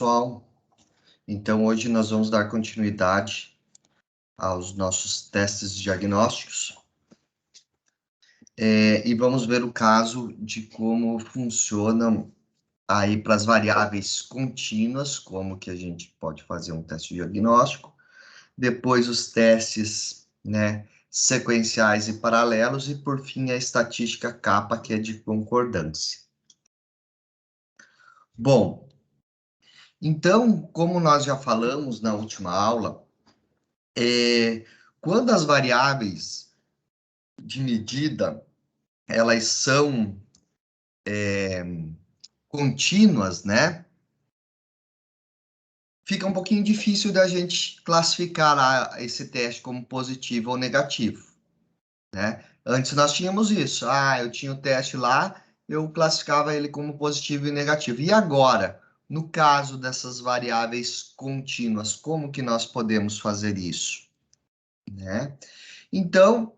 pessoal? Então, hoje nós vamos dar continuidade aos nossos testes diagnósticos e vamos ver o caso de como funcionam aí para as variáveis contínuas, como que a gente pode fazer um teste diagnóstico, depois os testes, né, sequenciais e paralelos, e por fim a estatística capa, que é de concordância. Bom, então, como nós já falamos na última aula, quando as variáveis de medida elas são contínuas, né? Fica um pouquinho difícil da gente classificar esse teste como positivo ou negativo, né? Antes nós tínhamos isso. Eu tinha o teste lá, eu classificava ele como positivo e negativo. E agora, no caso dessas variáveis contínuas, como que nós podemos fazer isso, né? Então,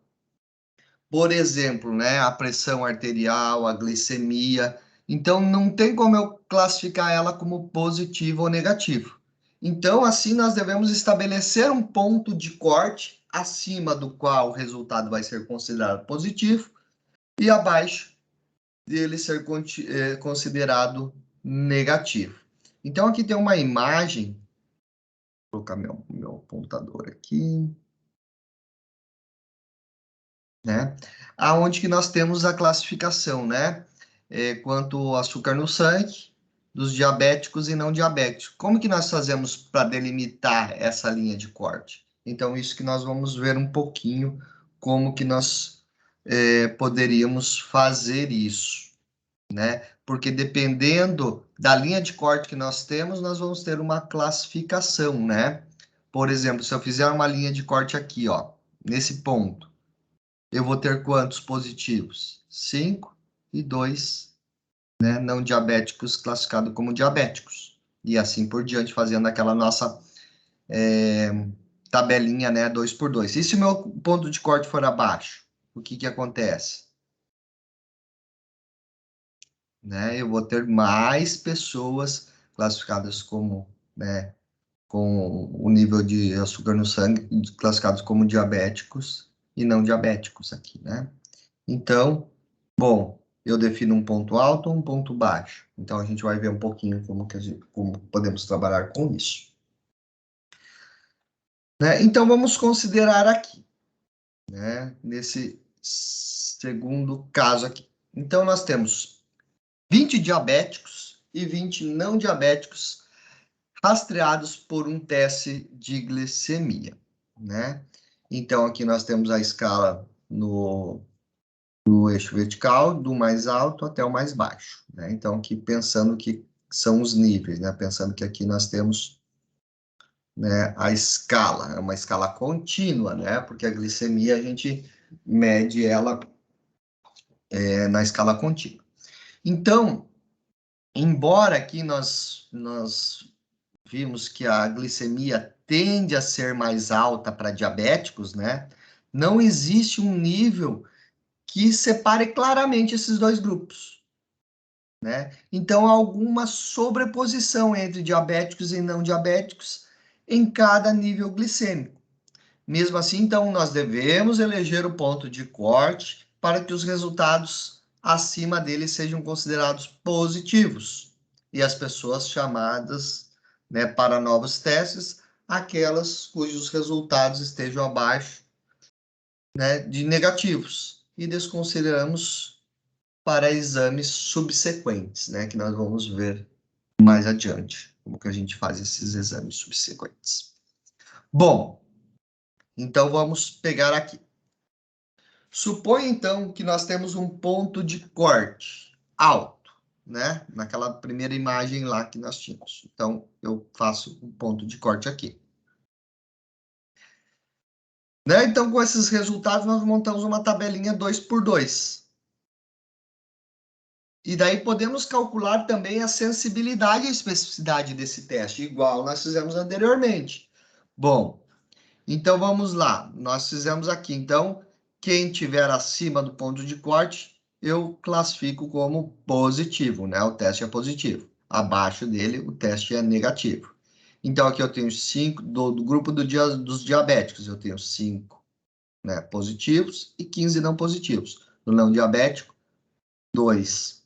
por exemplo, né, a pressão arterial, a glicemia. Então, não tem como eu classificar ela como positivo ou negativo. Então, assim, nós devemos estabelecer um ponto de corte acima do qual o resultado vai ser considerado positivo e abaixo dele ser considerado negativo. Então, aqui tem uma imagem. Vou colocar meu apontador aqui. Né? Aonde que nós temos a classificação, né? Quanto ao açúcar no sangue, dos diabéticos e não diabéticos. Como que nós fazemos para delimitar essa linha de corte? Então, isso que nós vamos ver um pouquinho, como que nós poderíamos fazer isso, né? Porque dependendo da linha de corte que nós temos, nós vamos ter uma classificação, né? Por exemplo, se eu fizer uma linha de corte aqui, ó, nesse ponto, eu vou ter quantos positivos? 5 e 2, né, não diabéticos classificados como diabéticos. E assim por diante, fazendo aquela nossa tabelinha, né, 2 por 2. E se o meu ponto de corte for abaixo, o que que acontece? Né, eu vou ter mais pessoas classificadas como, né, com o nível de açúcar no sangue, classificados como diabéticos e não diabéticos aqui, né? Então, bom, eu defino um ponto alto ou um ponto baixo. Então, a gente vai ver um pouquinho como podemos trabalhar com isso. Né? Então, vamos considerar aqui, né? Nesse segundo caso aqui. Então, nós temos 20 diabéticos e 20 não diabéticos rastreados por um teste de glicemia, né? Então, aqui nós temos a escala no eixo vertical, do mais alto até o mais baixo, né? Então, aqui pensando que são os níveis, né? Pensando que aqui nós temos, né, a escala, é uma escala contínua, né? Porque a glicemia a gente mede ela na escala contínua. Então, embora aqui nós vimos que a glicemia tende a ser mais alta para diabéticos, né? Não existe um nível que separe claramente esses dois grupos, né? Então, há alguma sobreposição entre diabéticos e não diabéticos em cada nível glicêmico. Mesmo assim, então, nós devemos eleger o ponto de corte para que os resultados acima dele sejam considerados positivos e as pessoas chamadas, né, para novos testes, aquelas cujos resultados estejam abaixo, né, de negativos, e desconsideramos para exames subsequentes, né, que nós vamos ver mais adiante, como que a gente faz esses exames subsequentes. Bom, então vamos pegar aqui. Suponha, então, que nós temos um ponto de corte alto, né, naquela primeira imagem lá que nós tínhamos. Então, eu faço um ponto de corte aqui. Né? Então, com esses resultados, nós montamos uma tabelinha 2 por 2. E daí podemos calcular também a sensibilidade e a especificidade desse teste, igual nós fizemos anteriormente. Bom, então vamos lá. Nós fizemos aqui. Então, quem tiver acima do ponto de corte, eu classifico como positivo, né? O teste é positivo. abaixo dele, o teste é negativo. Então, aqui eu tenho 5, do grupo dos diabéticos, eu tenho 5, né, positivos e 15 não positivos. No não diabético, 2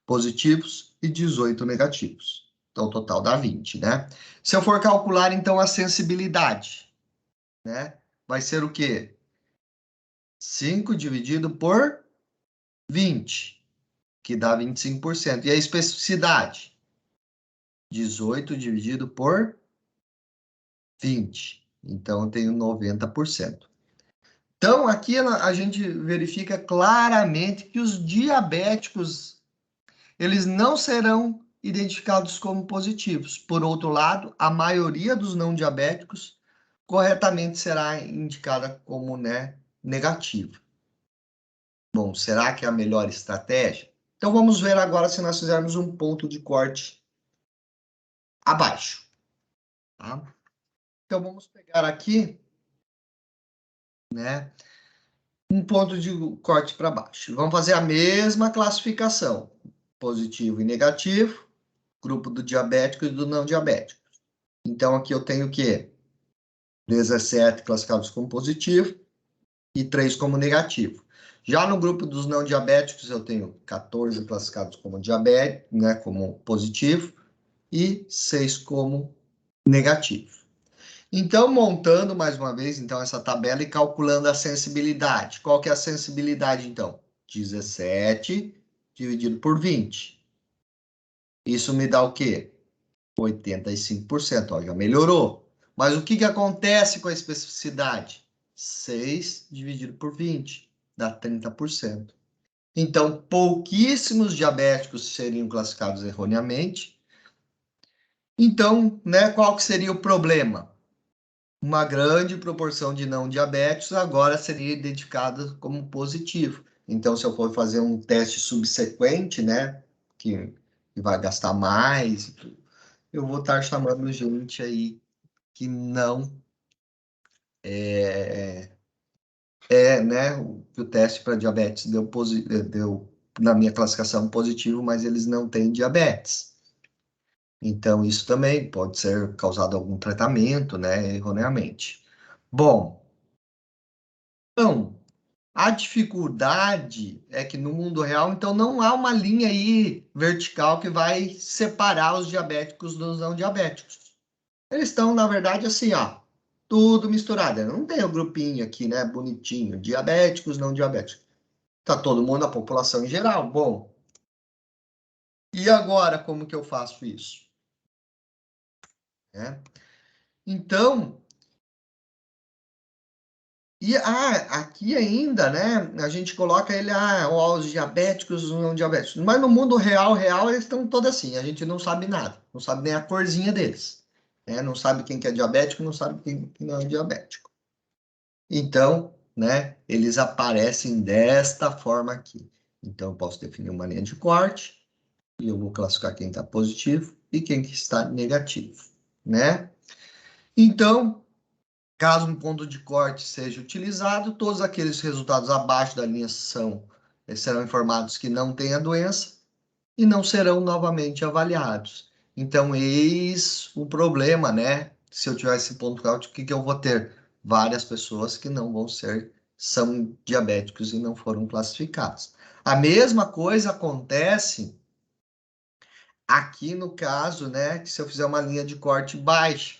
positivos e 18 negativos. Então, o total dá 20, né? Se eu for calcular, então, a sensibilidade, né? Vai ser o quê? 5 dividido por 20, que dá 25%. E a especificidade? 18 dividido por 20. Então, eu tenho 90%. Então, aqui a gente verifica claramente que os diabéticos, eles não serão identificados como positivos. Por outro lado, a maioria dos não diabéticos corretamente será indicada como, né, negativa. Bom, será que é a melhor estratégia? Então, vamos ver agora se nós fizermos um ponto de corte abaixo. Tá? Então, vamos pegar aqui, né, um ponto de corte para baixo. Vamos fazer a mesma classificação, positivo e negativo, grupo do diabético e do não diabético. Então, aqui eu tenho o quê? 17 classificados como positivo e 3 como negativo. Já no grupo dos não diabéticos, eu tenho 14 classificados como diabético, né, como positivo, e 6 como negativo. Então, montando mais uma vez então essa tabela e calculando a sensibilidade. Qual que é a sensibilidade, então? 17 dividido por 20. Isso me dá o quê? 85%. Ó, já melhorou. Mas o que acontece com a especificidade? 6 dividido por 20 dá 30%. Então, pouquíssimos diabéticos seriam classificados erroneamente. Então, né, qual que seria o problema? Uma grande proporção de não diabéticos agora seria identificada como positivo. Então, se eu for fazer um teste subsequente, né, que vai gastar mais, eu vou estar chamando gente aí que não né, o teste para diabetes deu na minha classificação positivo, mas eles não têm diabetes. Então, isso também pode ser causado algum tratamento, né, erroneamente. Bom, então, a dificuldade é que no mundo real, então, não há uma linha aí vertical que vai separar os diabéticos dos não diabéticos. Eles estão, na verdade, assim, ó, tudo misturado. Não tem o grupinho aqui, né, bonitinho, diabéticos, não diabéticos. Tá todo mundo, a população em geral. Bom, e agora como que eu faço isso? Né? Então, aqui ainda, né? A gente coloca ele, os diabéticos, os não diabéticos. Mas no mundo real, eles estão todos assim. A gente não sabe nada, não sabe nem a corzinha deles. Né? Não sabe quem que é diabético, não sabe quem não é diabético. Então, né? Eles aparecem desta forma aqui. Então, eu posso definir uma linha de corte e eu vou classificar quem está positivo e quem que está negativo, né? Então, caso um ponto de corte seja utilizado, todos aqueles resultados abaixo da linha serão informados que não têm a doença e não serão novamente avaliados. Então, eis o problema, né? Se eu tiver esse ponto de corte, o que eu vou ter? Várias pessoas que não são diabéticos e não foram classificados. A mesma coisa acontece aqui no caso, né? Que se eu fizer uma linha de corte baixa,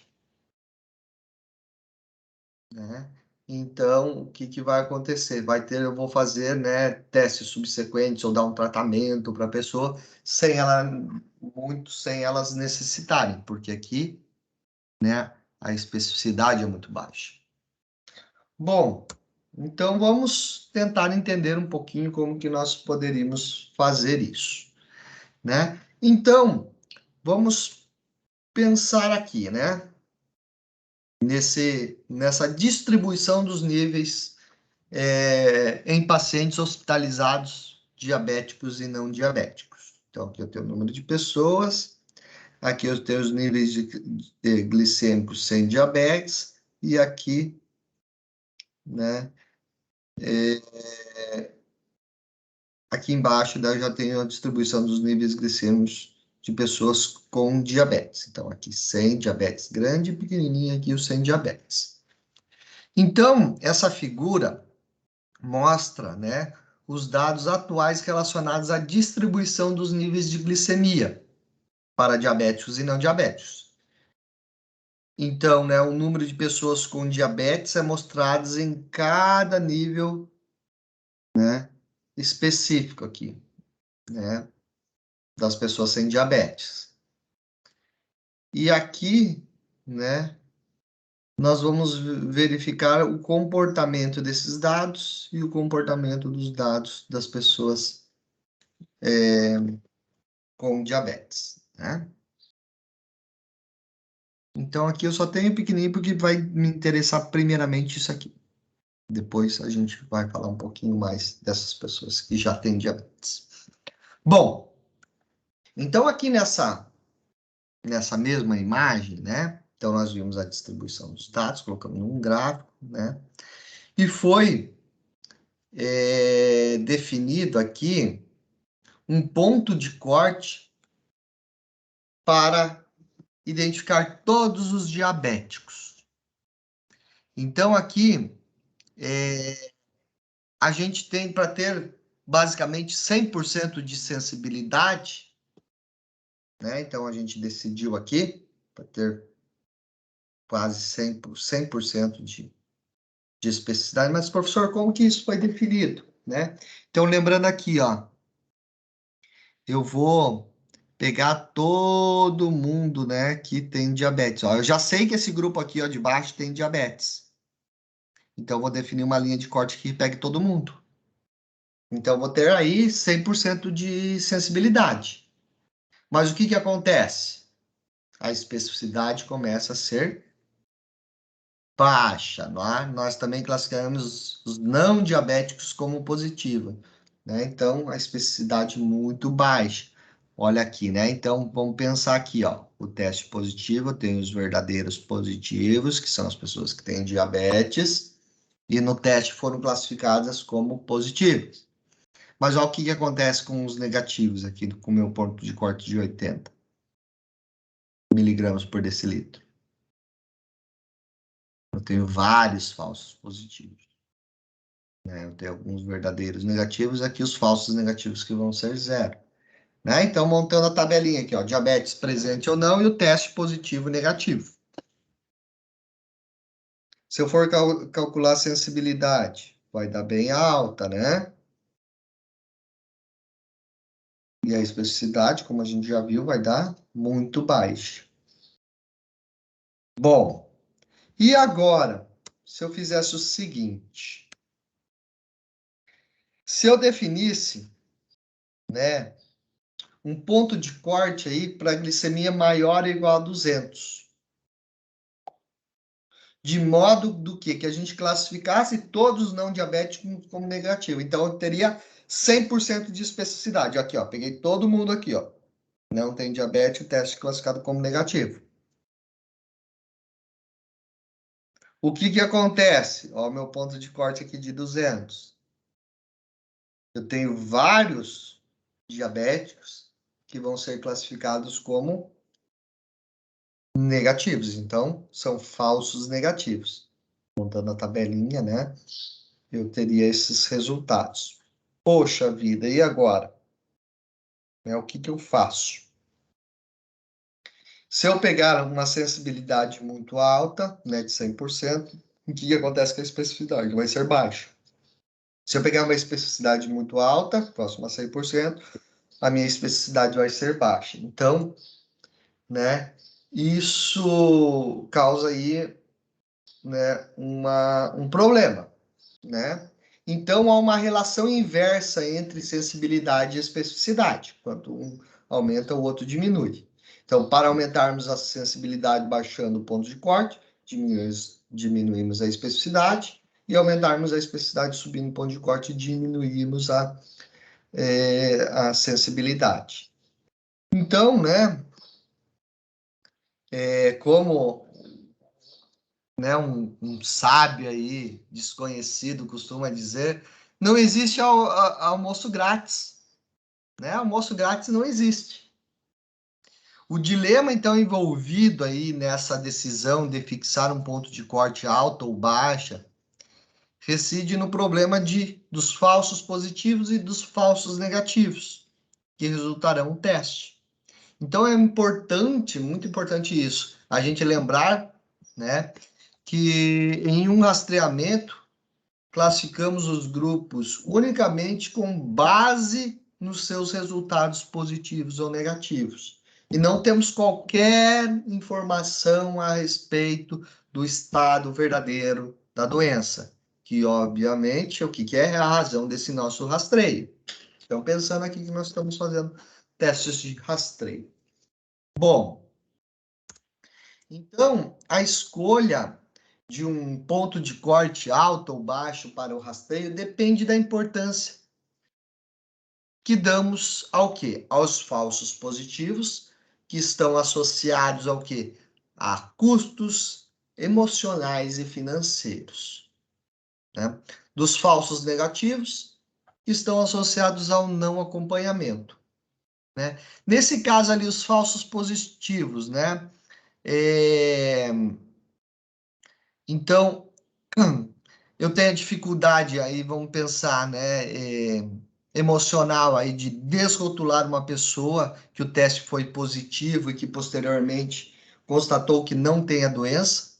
né? Então, o que vai acontecer? Eu vou fazer, né, testes subsequentes ou dar um tratamento para a pessoa sem elas necessitarem, porque aqui, né, a especificidade é muito baixa. Bom, então vamos tentar entender um pouquinho como que nós poderíamos fazer isso, né? Então, vamos pensar aqui, né? Nessa distribuição dos níveis em pacientes hospitalizados diabéticos e não diabéticos. Então, aqui eu tenho o número de pessoas, aqui eu tenho os níveis de glicêmicos sem diabetes, e aqui, né, aqui embaixo eu já tenho a distribuição dos níveis glicêmicos de pessoas com diabetes. Então, aqui sem diabetes grande, pequenininho aqui o sem diabetes. Então, essa figura mostra, né, os dados atuais relacionados à distribuição dos níveis de glicemia para diabéticos e não diabéticos. Então, né, o número de pessoas com diabetes é mostrado em cada nível, né, específico aqui, né, das pessoas sem diabetes. E aqui, né, nós vamos verificar o comportamento desses dados e o comportamento dos dados das pessoas com diabetes, né? Então, aqui eu só tenho pequenininho porque vai me interessar primeiramente isso aqui. Depois a gente vai falar um pouquinho mais dessas pessoas que já têm diabetes. Bom, então aqui nessa mesma imagem, né? Então, nós vimos a distribuição dos dados, colocamos num gráfico, né? E foi definido aqui um ponto de corte para identificar todos os diabéticos. Então, aqui, a gente tem para ter basicamente 100% de sensibilidade, né? Então, a gente decidiu aqui para ter quase 100% de especificidade. Mas, professor, como que isso foi definido, né? Então, lembrando aqui, ó, eu vou pegar todo mundo, né, que tem diabetes. Ó, eu já sei que esse grupo aqui, ó, de baixo tem diabetes. Então, eu vou definir uma linha de corte que pegue todo mundo. Então, eu vou ter aí 100% de sensibilidade. Mas o que que acontece? A especificidade começa a ser baixa. Nós também classificamos os não diabéticos como positiva, né? Então, a especificidade muito baixa. Olha aqui, né? Então, vamos pensar aqui, ó. O teste positivo tem os verdadeiros positivos, que são as pessoas que têm diabetes, e no teste foram classificadas como positivos. Mas olha o que acontece com os negativos aqui, com o meu ponto de corte de 80 miligramas por decilitro. Eu tenho vários falsos positivos, né? Eu tenho alguns verdadeiros negativos, aqui os falsos negativos que vão ser zero, né? Então, montando a tabelinha aqui, ó, diabetes presente ou não e o teste positivo e negativo. Se eu for calcular a sensibilidade, vai dar bem alta, né? E a especificidade, como a gente já viu, vai dar muito baixa. Bom, e agora, se eu fizesse o seguinte, se eu definisse, né, um ponto de corte aí para glicemia maior ou igual a 200, de modo do que a gente classificasse todos os não diabéticos como negativo. Então, eu teria 100% de especificidade. Aqui, ó, peguei todo mundo aqui, ó. Não tem diabetes, teste classificado como negativo. O que que acontece? Ó, meu ponto de corte aqui de 200. Eu tenho vários diabéticos que vão ser classificados como negativos. Então, são falsos negativos. Montando a tabelinha, né? Eu teria esses resultados. Poxa vida, e agora? O que que eu faço? Se eu pegar uma sensibilidade muito alta, né, de 100%, o que que acontece com a especificidade? Vai ser baixa. Se eu pegar uma especificidade muito alta, próximo a 100%, a minha especificidade vai ser baixa. Então, né, isso causa aí, né, um problema, né? Então, há uma relação inversa entre sensibilidade e especificidade. Quanto um aumenta, o outro diminui. Então, para aumentarmos a sensibilidade baixando o ponto de corte, diminuímos a especificidade, e aumentarmos a especificidade subindo o ponto de corte, diminuímos a sensibilidade. Então, né, como, né, um sábio aí, desconhecido, costuma dizer, não existe almoço grátis, né? Almoço grátis não existe. O dilema, então, envolvido aí nessa decisão de fixar um ponto de corte alta ou baixa, reside no problema dos falsos positivos e dos falsos negativos, que resultarão no teste. Então, é importante, muito importante isso, a gente lembrar, né, que em um rastreamento, classificamos os grupos unicamente com base nos seus resultados positivos ou negativos. E não temos qualquer informação a respeito do estado verdadeiro da doença, que obviamente o que é a razão desse nosso rastreio. Então, pensando aqui que nós estamos fazendo testes de rastreio. Bom, então a escolha de um ponto de corte alto ou baixo para o rastreio depende da importância que damos ao quê? Aos falsos positivos, que estão associados ao quê? A custos emocionais e financeiros, né? Dos falsos negativos, que estão associados ao não acompanhamento, né? Nesse caso ali, os falsos positivos, né? Então, eu tenho a dificuldade aí, vamos pensar, né, emocional aí de desrotular uma pessoa que o teste foi positivo e que posteriormente constatou que não tem a doença,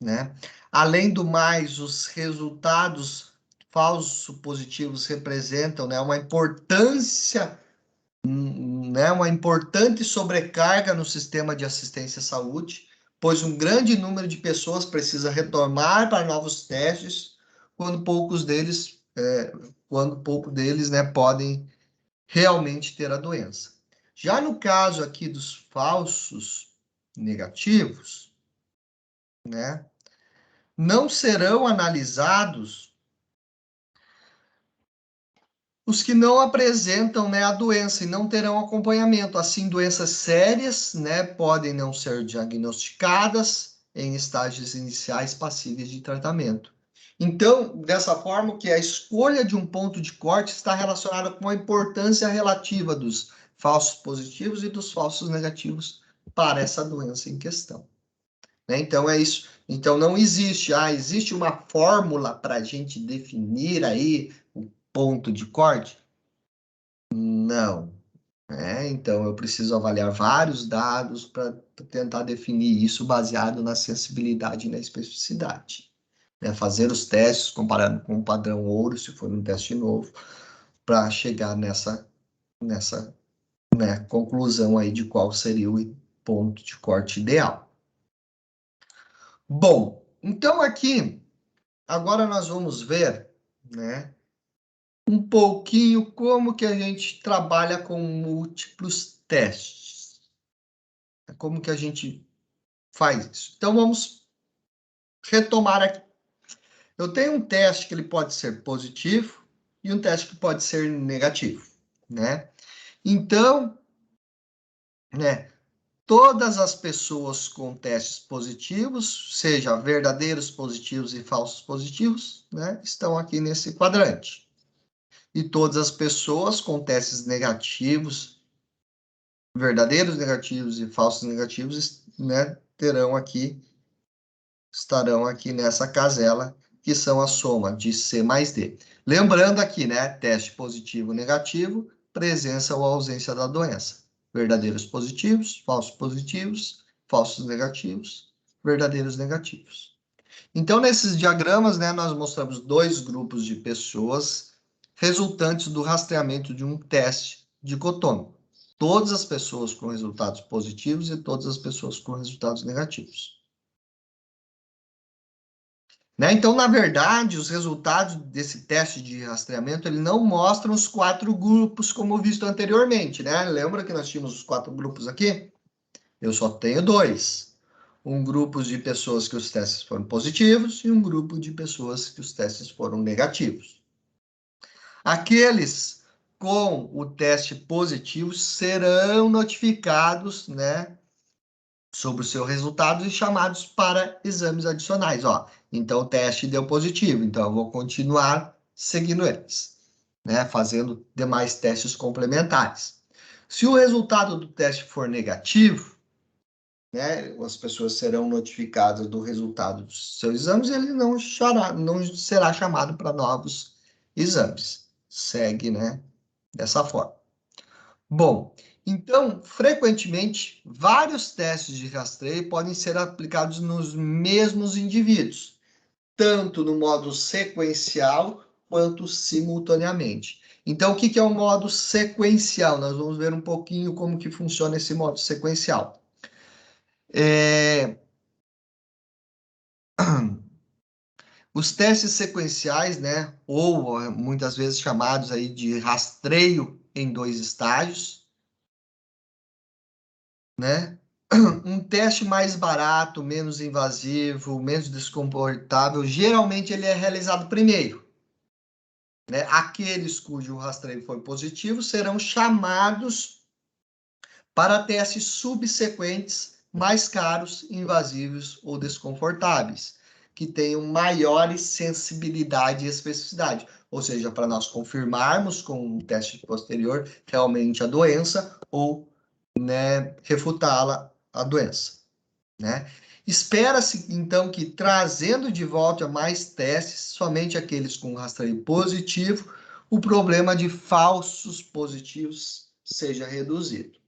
né? Além do mais, os resultados falsos positivos representam, né, uma importância, né, uma importante sobrecarga no sistema de assistência à saúde, pois um grande número de pessoas precisa retornar para novos testes, quando poucos deles, né, podem realmente ter a doença. Já no caso aqui dos falsos negativos, né, não serão analisados os que não apresentam, né, a doença e não terão acompanhamento. Assim, doenças sérias, né, podem não ser diagnosticadas em estágios iniciais passíveis de tratamento. Então, dessa forma, que a escolha de um ponto de corte está relacionada com a importância relativa dos falsos positivos e dos falsos negativos para essa doença em questão, né? Então, é isso. Então, não existe, existe uma fórmula para a gente definir aí o ponto de corte? Não. Então, eu preciso avaliar vários dados para tentar definir isso baseado na sensibilidade e na especificidade, né? Fazer os testes comparando com o padrão ouro, se for um teste novo, para chegar nessa, né, conclusão aí de qual seria o ponto de corte ideal. Bom, então aqui, agora nós vamos ver, né, um pouquinho como que a gente trabalha com múltiplos testes. Como que a gente faz isso? Então, vamos retomar aqui. Eu tenho um teste que ele pode ser positivo e um teste que pode ser negativo, né? Então, né, todas as pessoas com testes positivos, seja verdadeiros positivos e falsos positivos, né, estão aqui nesse quadrante. E todas as pessoas com testes negativos, verdadeiros negativos e falsos negativos, né, estarão aqui nessa casela, que são a soma de C mais D. Lembrando aqui, né, teste positivo, negativo, presença ou ausência da doença. Verdadeiros positivos, falsos negativos, verdadeiros negativos. Então, nesses diagramas, né, nós mostramos dois grupos de pessoas resultantes do rastreamento de um teste dicotômico. Todas as pessoas com resultados positivos e todas as pessoas com resultados negativos. Né? Então, na verdade, os resultados desse teste de rastreamento, ele não mostram os 4 grupos como visto anteriormente, né? Lembra que nós tínhamos os 4 grupos aqui? Eu só tenho 2. Um grupo de pessoas que os testes foram positivos e um grupo de pessoas que os testes foram negativos. Aqueles com o teste positivo serão notificados, né, sobre o seu resultado e chamados para exames adicionais. Ó, então, o teste deu positivo, então eu vou continuar seguindo eles, né, fazendo demais testes complementares. Se o resultado do teste for negativo, né, as pessoas serão notificadas do resultado dos seus exames e ele não será chamado para novos exames. Segue, né, dessa forma. Bom, então, frequentemente, vários testes de rastreio podem ser aplicados nos mesmos indivíduos, tanto no modo sequencial quanto simultaneamente. Então, o que é o modo sequencial? Nós vamos ver um pouquinho como que funciona esse modo sequencial. Os testes sequenciais, né, ou muitas vezes chamados aí de rastreio em 2 estágios, né? Um teste mais barato, menos invasivo, menos desconfortável, geralmente ele é realizado primeiro, né? Aqueles cujo rastreio foi positivo serão chamados para testes subsequentes mais caros, invasivos ou desconfortáveis, que tenham maiores sensibilidade e especificidade. Ou seja, para nós confirmarmos com um teste posterior realmente a doença ou, né, refutá-la a doença, né? Espera-se, então, que trazendo de volta mais testes, somente aqueles com rastreio positivo, o problema de falsos positivos seja reduzido.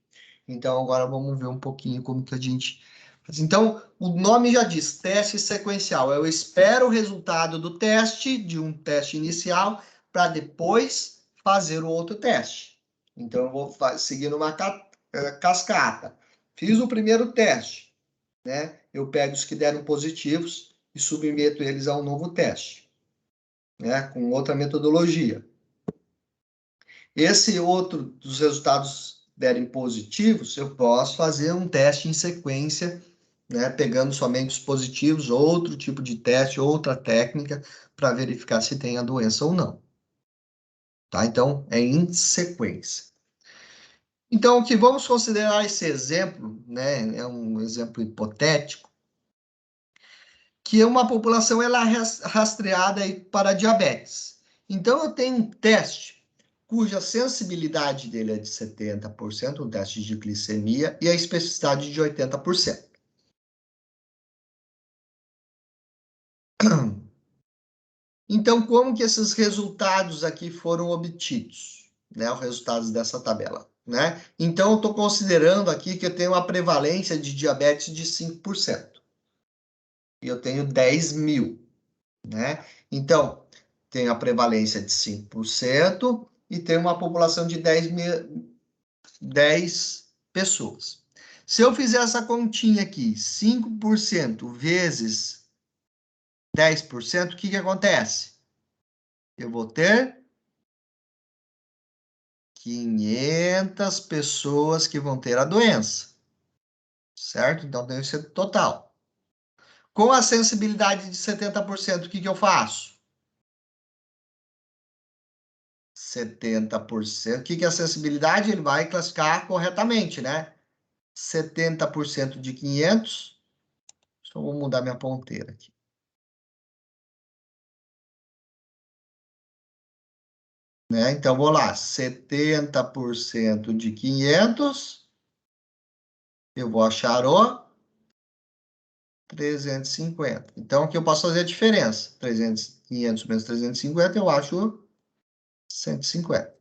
Então, agora vamos ver um pouquinho como que a gente faz. Então, o nome já diz, teste sequencial. Eu espero o resultado do teste, de um teste inicial, para depois fazer o outro teste. Então, eu vou seguir uma cascata. Fiz o primeiro teste, né? Eu pego os que deram positivos e submeto eles a um novo teste, né? Com outra metodologia. Esse outro dos resultados derem positivos, eu posso fazer um teste em sequência, né, pegando somente os positivos, outro tipo de teste, outra técnica, para verificar se tem a doença ou não. Tá? Então, é em sequência. Então, o que vamos considerar esse exemplo, né, é um exemplo hipotético, que é uma população ela é rastreada aí para diabetes. Então, eu tenho um teste cuja sensibilidade dele é de 70%, um teste de glicemia, e a especificidade de 80%. Então, como que esses resultados aqui foram obtidos? Né, os resultados dessa tabela. Né? Então, eu estou considerando aqui que eu tenho uma prevalência de diabetes de 5%. E eu tenho 10 mil. Né? Então, tem a prevalência de 5% e tem uma população de 10 pessoas. Se eu fizer essa continha aqui, 5% vezes 10%, o que acontece? Eu vou ter 500 pessoas que vão ter a doença, certo? Então, tem esse total. Com a sensibilidade de 70%, o que eu faço? 70%. O que é a sensibilidade? Ele vai classificar corretamente, né? 70% de 500. Só vou mudar minha ponteira aqui. Né? Então, vou lá. 70% de 500. Eu vou achar o 350. Então, aqui eu posso fazer a diferença. 500 menos 350, eu acho 150.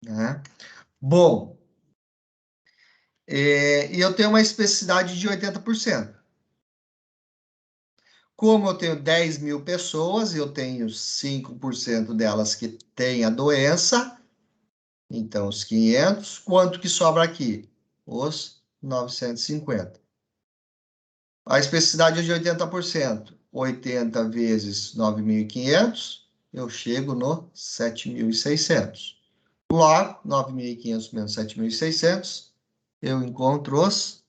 Né? Bom, e eu tenho uma especificidade de 80%. Como eu tenho 10 mil pessoas, eu tenho 5% delas que têm a doença, então os 500, quanto que sobra aqui? Os 950. A especificidade é de 80%. 80 vezes 9.500, eu chego no 7.600. Logo, 9.500 menos 7.600, eu encontro os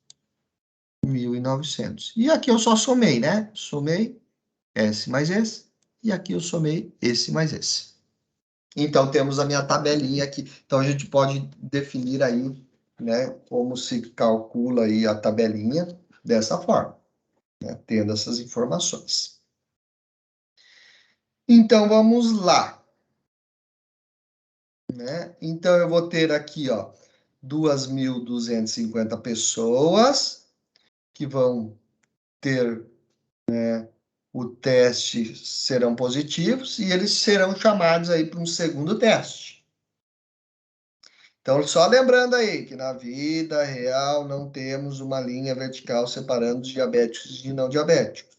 1.900. E aqui eu só somei, né? Somei esse mais esse, e aqui eu somei esse mais esse. Então, temos a minha tabelinha aqui. Então, a gente pode definir aí, né, como se calcula aí a tabelinha dessa forma, né, tendo essas informações. Então, vamos lá. né? Então, eu vou ter aqui, ó, 2.250 pessoas que vão ter, né, o teste, serão positivos, e eles serão chamados aí para um segundo teste. Então, só lembrando aí que na vida real não temos uma linha vertical separando os diabéticos de não diabéticos.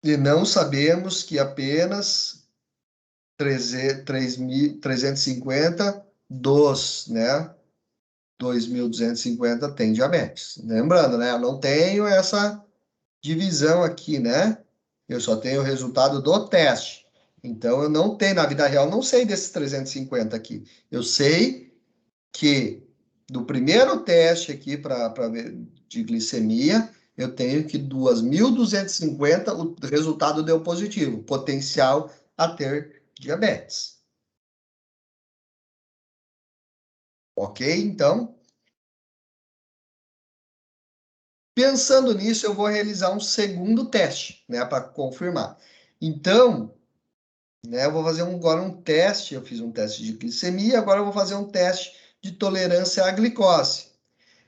E não sabemos que apenas 350 dos, né, 2.250 tem diabetes. Lembrando, né, eu não tenho essa divisão aqui, né? Eu só tenho o resultado do teste. Então, eu não tenho, na vida real, não sei desses 350 aqui. Eu sei que do primeiro teste aqui para ver de glicemia, eu tenho que 2.250, o resultado deu positivo, potencial a ter diabetes. Ok? Então, pensando nisso, eu vou realizar um segundo teste, né, para confirmar. Então, né, eu vou fazer agora um teste, eu fiz um teste de glicemia, agora eu vou fazer um teste de tolerância à glicose.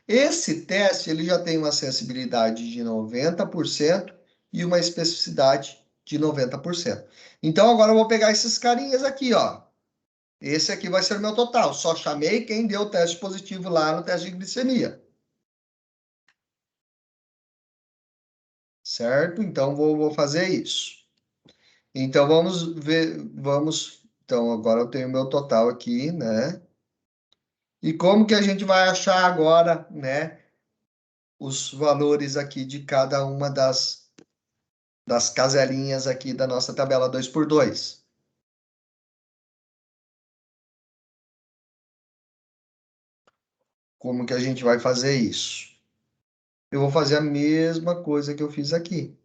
Esse teste ele já tem uma sensibilidade de 90% e uma especificidade de 90%. Então, agora eu vou pegar esses carinhas aqui, ó. Esse aqui vai ser o meu total. Só chamei quem deu o teste positivo lá no teste de glicemia. Certo? Então, vou fazer isso. Então, vamos ver, Então, agora eu tenho o meu total aqui, né? E como que a gente vai achar agora, né, os valores aqui de cada uma das caselinhas aqui da nossa tabela 2x2? Como que a gente vai fazer isso? Eu vou fazer a mesma coisa que eu fiz aqui,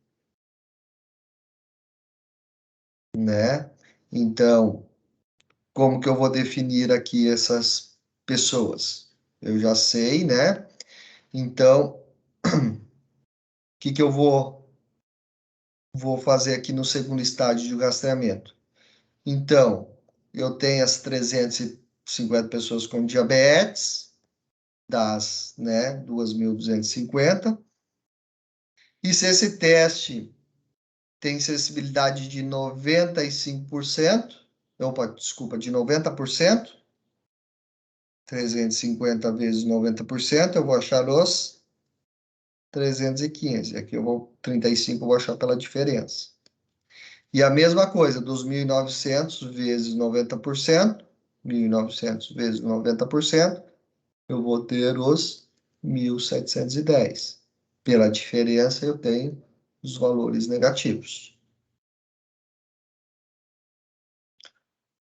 né? Então, como que eu vou definir aqui essas pessoas? Eu já sei, né? Então, o que que eu vou fazer aqui no segundo estágio de rastreamento? Então, eu tenho as 350 pessoas com diabetes, das, né, 2.250. E se esse teste tem sensibilidade de 95%, opa, desculpa, de 90%, 350 vezes 90%, eu vou achar os 315. Aqui eu vou, 35 eu vou achar pela diferença. E a mesma coisa, dos 1.900 vezes 90%, 1.900 vezes 90%, eu vou ter os 1.710. Pela diferença, eu tenho os valores negativos.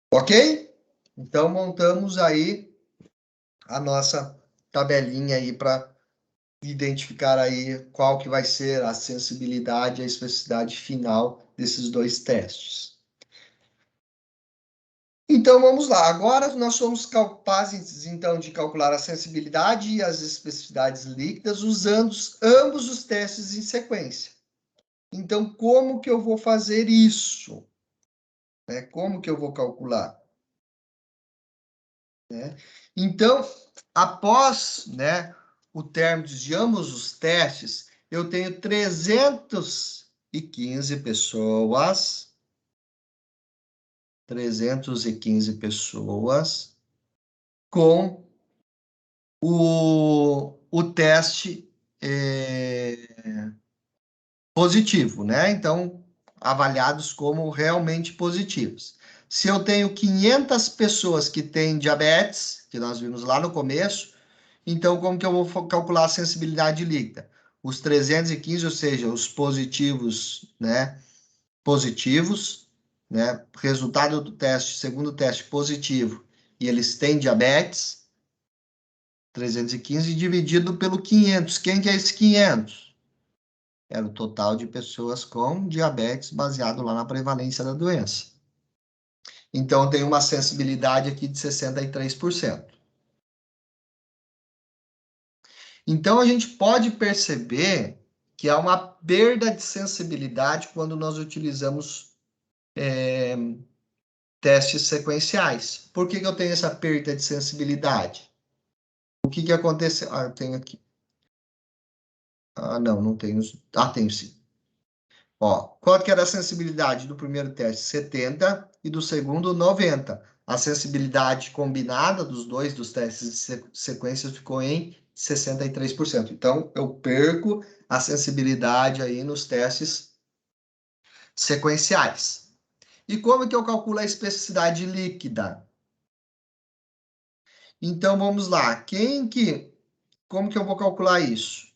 Ok? Então, montamos aí a nossa tabelinha aí para identificar aí qual que vai ser a sensibilidade e a especificidade final desses dois testes. Então, vamos lá. Agora, nós somos capazes, então, de calcular a sensibilidade e as especificidades líquidas usando ambos os testes em sequência. Então, como que eu vou fazer isso? Né? Como que eu vou calcular? Né? Então, após, né, o término de ambos os testes, eu tenho 315 pessoas, 315 pessoas com o teste positivo, né? Então, avaliados como realmente positivos. Se eu tenho 500 pessoas que têm diabetes, que nós vimos lá no começo, então como que eu vou calcular a sensibilidade líquida? Os 315, ou seja, os positivos, né? Positivos, né? Resultado do teste, segundo teste positivo, e eles têm diabetes, 315 dividido pelo 500. Quem que é esse 500? Era o total de pessoas com diabetes baseado lá na prevalência da doença. Então, tem uma sensibilidade aqui de 63%. Então, a gente pode perceber que há uma perda de sensibilidade quando nós utilizamos testes sequenciais. Por que eu tenho essa perda de sensibilidade? O que aconteceu? Eu tenho aqui. Não tenho. Tenho sim. Ó, qual que era a sensibilidade do primeiro teste? 70 e do segundo, 90. A sensibilidade combinada dos dois, dos testes de sequência, ficou em 63%. Então, eu perco a sensibilidade aí nos testes sequenciais. E como que eu calculo a especificidade líquida? Então, vamos lá. Como que eu vou calcular isso?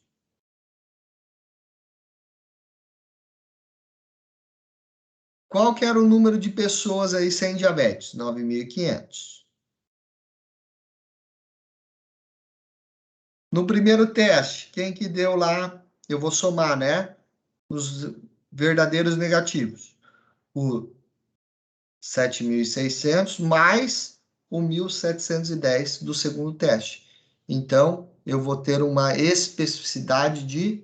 Qual que era o número de pessoas aí sem diabetes? 9.500. No primeiro teste, quem que deu lá? Eu vou somar, né? Os verdadeiros negativos. O 7.600 mais o 1.710 do segundo teste. Então, eu vou ter uma especificidade de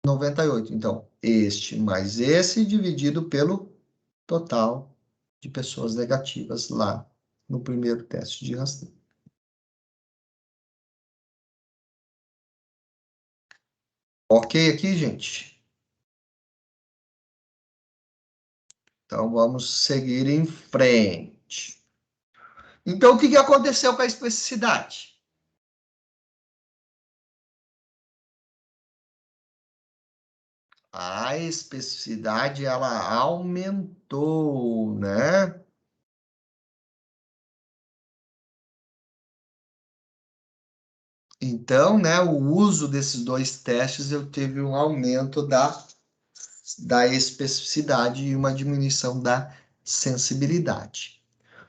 98. Então, este mais esse dividido pelo total de pessoas negativas lá no primeiro teste de rastreio. Ok aqui, gente? Então, vamos seguir em frente. Então, o que aconteceu com a especificidade? A especificidade, ela aumentou, né? Então, né, o uso desses dois testes, eu teve um aumento da especificidade e uma diminuição da sensibilidade.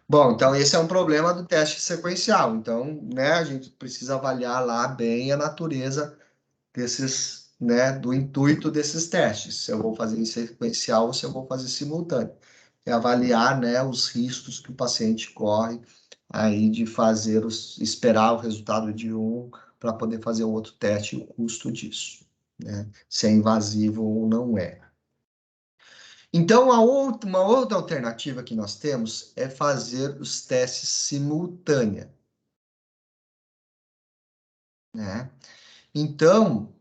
Bom, então esse é um problema do teste sequencial. Então, né, a gente precisa avaliar lá bem a natureza desses, né, do intuito desses testes. Se eu vou fazer em sequencial ou se eu vou fazer simultâneo. É avaliar, né, os riscos que o paciente corre aí de esperar o resultado de um para poder fazer o outro teste e o custo disso, né? Se é invasivo ou não é. Então, uma outra alternativa que nós temos é fazer os testes simultânea, né? Então,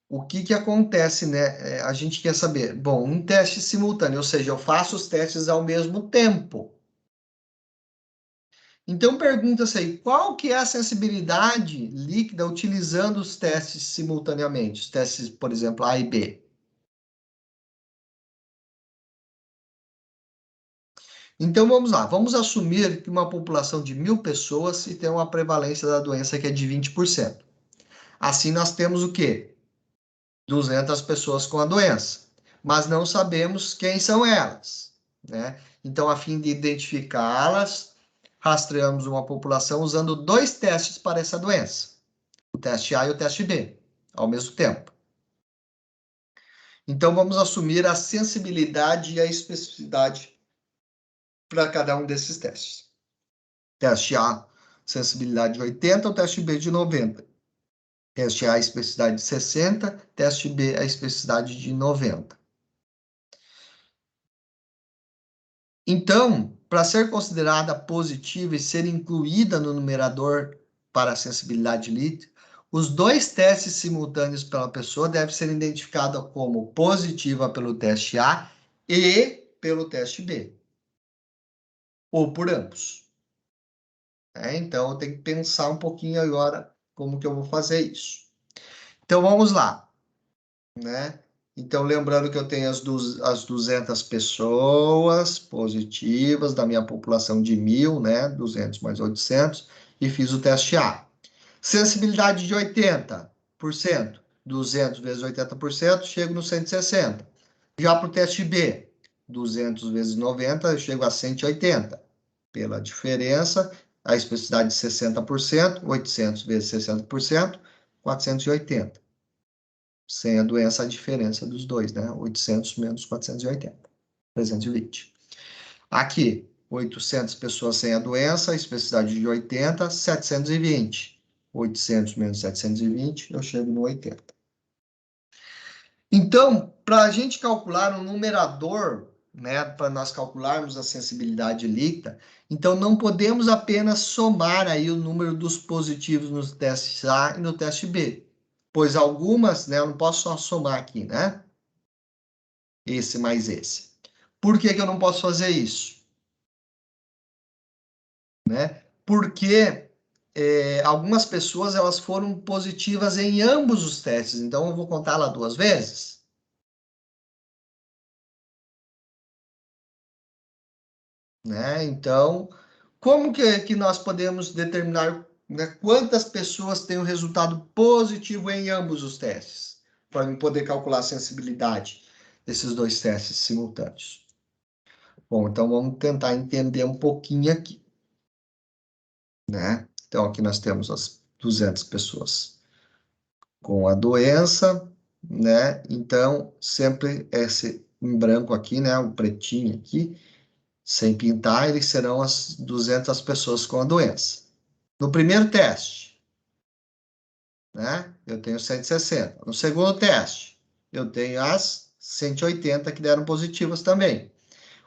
o que acontece, né? A gente quer saber, bom, um teste simultâneo, ou seja, eu faço os testes ao mesmo tempo. Então, pergunta-se aí, qual que é a sensibilidade líquida utilizando os testes simultaneamente? Os testes, por exemplo, A e B. Então, vamos lá. Vamos assumir que uma população de 1.000 pessoas e tem uma prevalência da doença que é de 20%. Assim, nós temos o quê? 200 pessoas com a doença, mas não sabemos quem são elas, né? Então, a fim de identificá-las, rastreamos uma população usando dois testes para essa doença, o teste A e o teste B, ao mesmo tempo. Então, vamos assumir a sensibilidade e a especificidade para cada um desses testes. Teste A, sensibilidade de 80, o teste B de 90. Teste A, especificidade de 60, teste B, a especificidade de 90. Então, para ser considerada positiva e ser incluída no numerador para a sensibilidade líquida, os dois testes simultâneos pela pessoa devem ser identificados como positiva pelo teste A e pelo teste B, ou por ambos. Então, eu tenho que pensar um pouquinho agora como que eu vou fazer isso. Então, vamos lá, né? Então, lembrando que eu tenho as 200 pessoas positivas da minha população de 1.000, né? 200 mais 800, e fiz o teste A. Sensibilidade de 80%, 200 vezes 80%, chego no 160. Já para o teste B, 200 vezes 90, eu chego a 180. Pela diferença, a especificidade de 60%, 800 vezes 60%, 480. Sem a doença, a diferença dos dois, né? 800 menos 480, 320. Aqui, 800 pessoas sem a doença, a especificidade de 80, 720. 800 menos 720, eu chego no 80. Então, para a gente calcular o numerador né, para nós calcularmos a sensibilidade líquida, então não podemos apenas somar aí o número dos positivos no teste A e no teste B, pois algumas, né, eu não posso só somar aqui, né? Esse mais esse. Por que que eu não posso fazer isso? Né? Porque algumas pessoas elas foram positivas em ambos os testes, então eu vou contar lá 2 vezes. Né? Então, como que nós podemos determinar, né, quantas pessoas têm o resultado positivo em ambos os testes? Para poder calcular a sensibilidade desses 2 testes simultâneos. Bom, então vamos tentar entender um pouquinho aqui. Né? Então, aqui nós temos as 200 pessoas com a doença, né? Então, sempre esse em branco aqui, né? O pretinho aqui, sem pintar, eles serão as 200 pessoas com a doença. No primeiro teste, né? Eu tenho 160. No segundo teste, eu tenho as 180 que deram positivas também.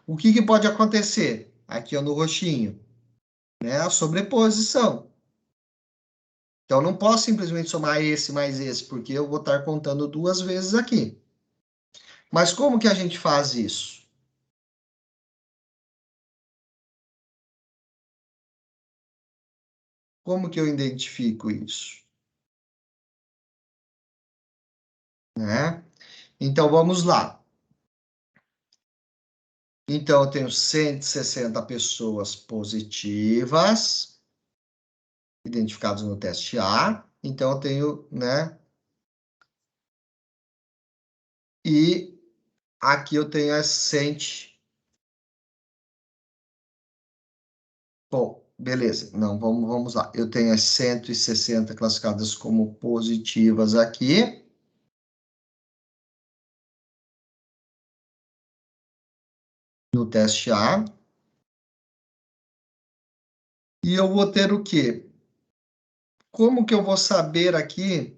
O que pode acontecer? Aqui, ó, no roxinho, né? A sobreposição. Então, eu não posso simplesmente somar esse mais esse, porque eu vou estar contando 2 vezes aqui. Mas como que a gente faz isso? Como que eu identifico isso? Né? Então, vamos lá. Então, eu tenho 160 pessoas positivas, identificadas no teste A. Então, eu tenho, né? E aqui eu tenho as 100. Bom, beleza. Não, vamos lá. Eu tenho as 160 classificadas como positivas aqui. No teste A. E eu vou ter o quê? Como que eu vou saber aqui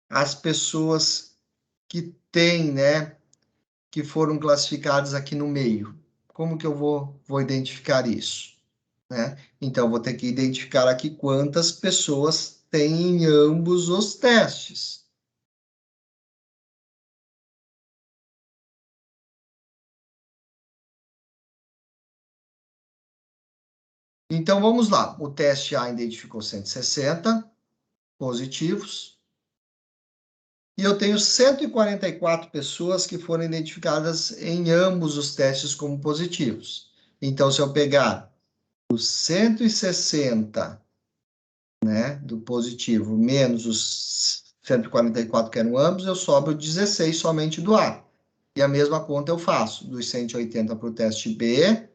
as pessoas que têm, né, que foram classificadas aqui no meio? Como que eu vou identificar isso? Né? Então, eu vou ter que identificar aqui quantas pessoas têm em ambos os testes. Então, vamos lá. O teste A identificou 160 positivos. E eu tenho 144 pessoas que foram identificadas em ambos os testes como positivos. Então, se eu pegar os 160, né, do positivo, menos os 144 que eram ambos, eu sobro 16 somente do A. E a mesma conta eu faço, dos 180 para o teste B.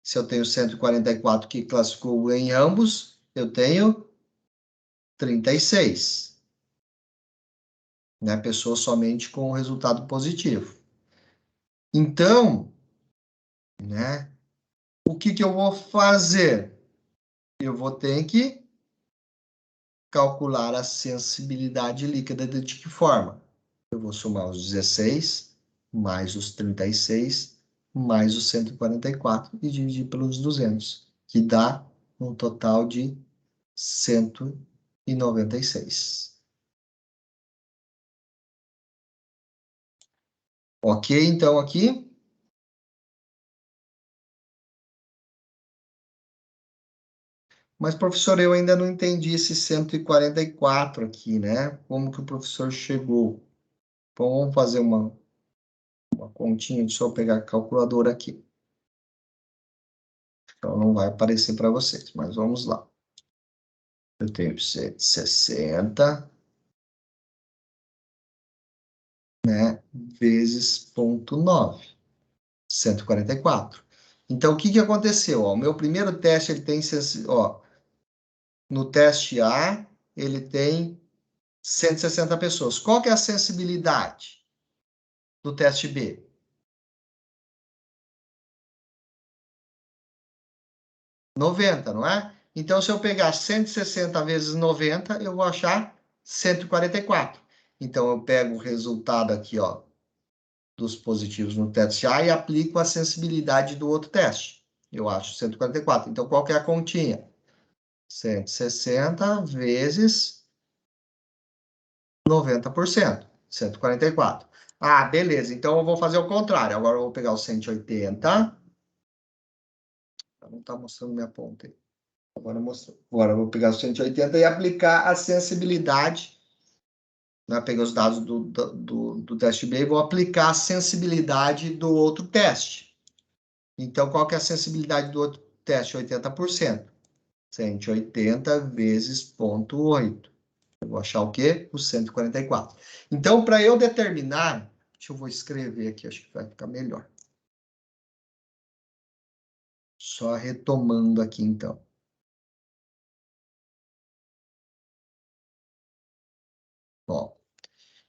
Se eu tenho 144 que classificou em ambos, eu tenho 36. Né, pessoas somente com o resultado positivo. Então, né, o que eu vou fazer? Eu vou ter que calcular a sensibilidade líquida de que forma? Eu vou somar os 16, mais os 36, mais os 144 e dividir pelos 200, que dá um total de 196. Ok, então aqui. Mas, professor, eu ainda não entendi esse 144 aqui, né? Como que o professor chegou? Então, vamos fazer uma continha, deixa eu pegar a calculadora aqui. Então, não vai aparecer para vocês, mas vamos lá. Eu tenho 160, né, vezes 0,9, 144. Então, o que aconteceu? Ó, o meu primeiro teste, ele tem, ó, no teste A, ele tem 160 pessoas. Qual que é a sensibilidade do teste B? 90, não é? Então, se eu pegar 160 vezes 90, eu vou achar 144. Então, eu pego o resultado aqui, ó, dos positivos no teste A e aplico a sensibilidade do outro teste. Eu acho 144. Então, qual que é a continha? 160 vezes 90%. 144. Ah, beleza. Então, eu vou fazer o contrário. Agora, eu vou pegar o 180. Não está mostrando minha ponta aí. Agora mostrou. Agora eu vou pegar o 180 e aplicar a sensibilidade. Né? Peguei os dados do teste B e vou aplicar a sensibilidade do outro teste. Então, qual que é a sensibilidade do outro teste? 80%. 180 vezes 0,8. Eu vou achar o quê? O 144. Então, para eu determinar, deixa eu vou escrever aqui, acho que vai ficar melhor. Só retomando aqui, então. Ó,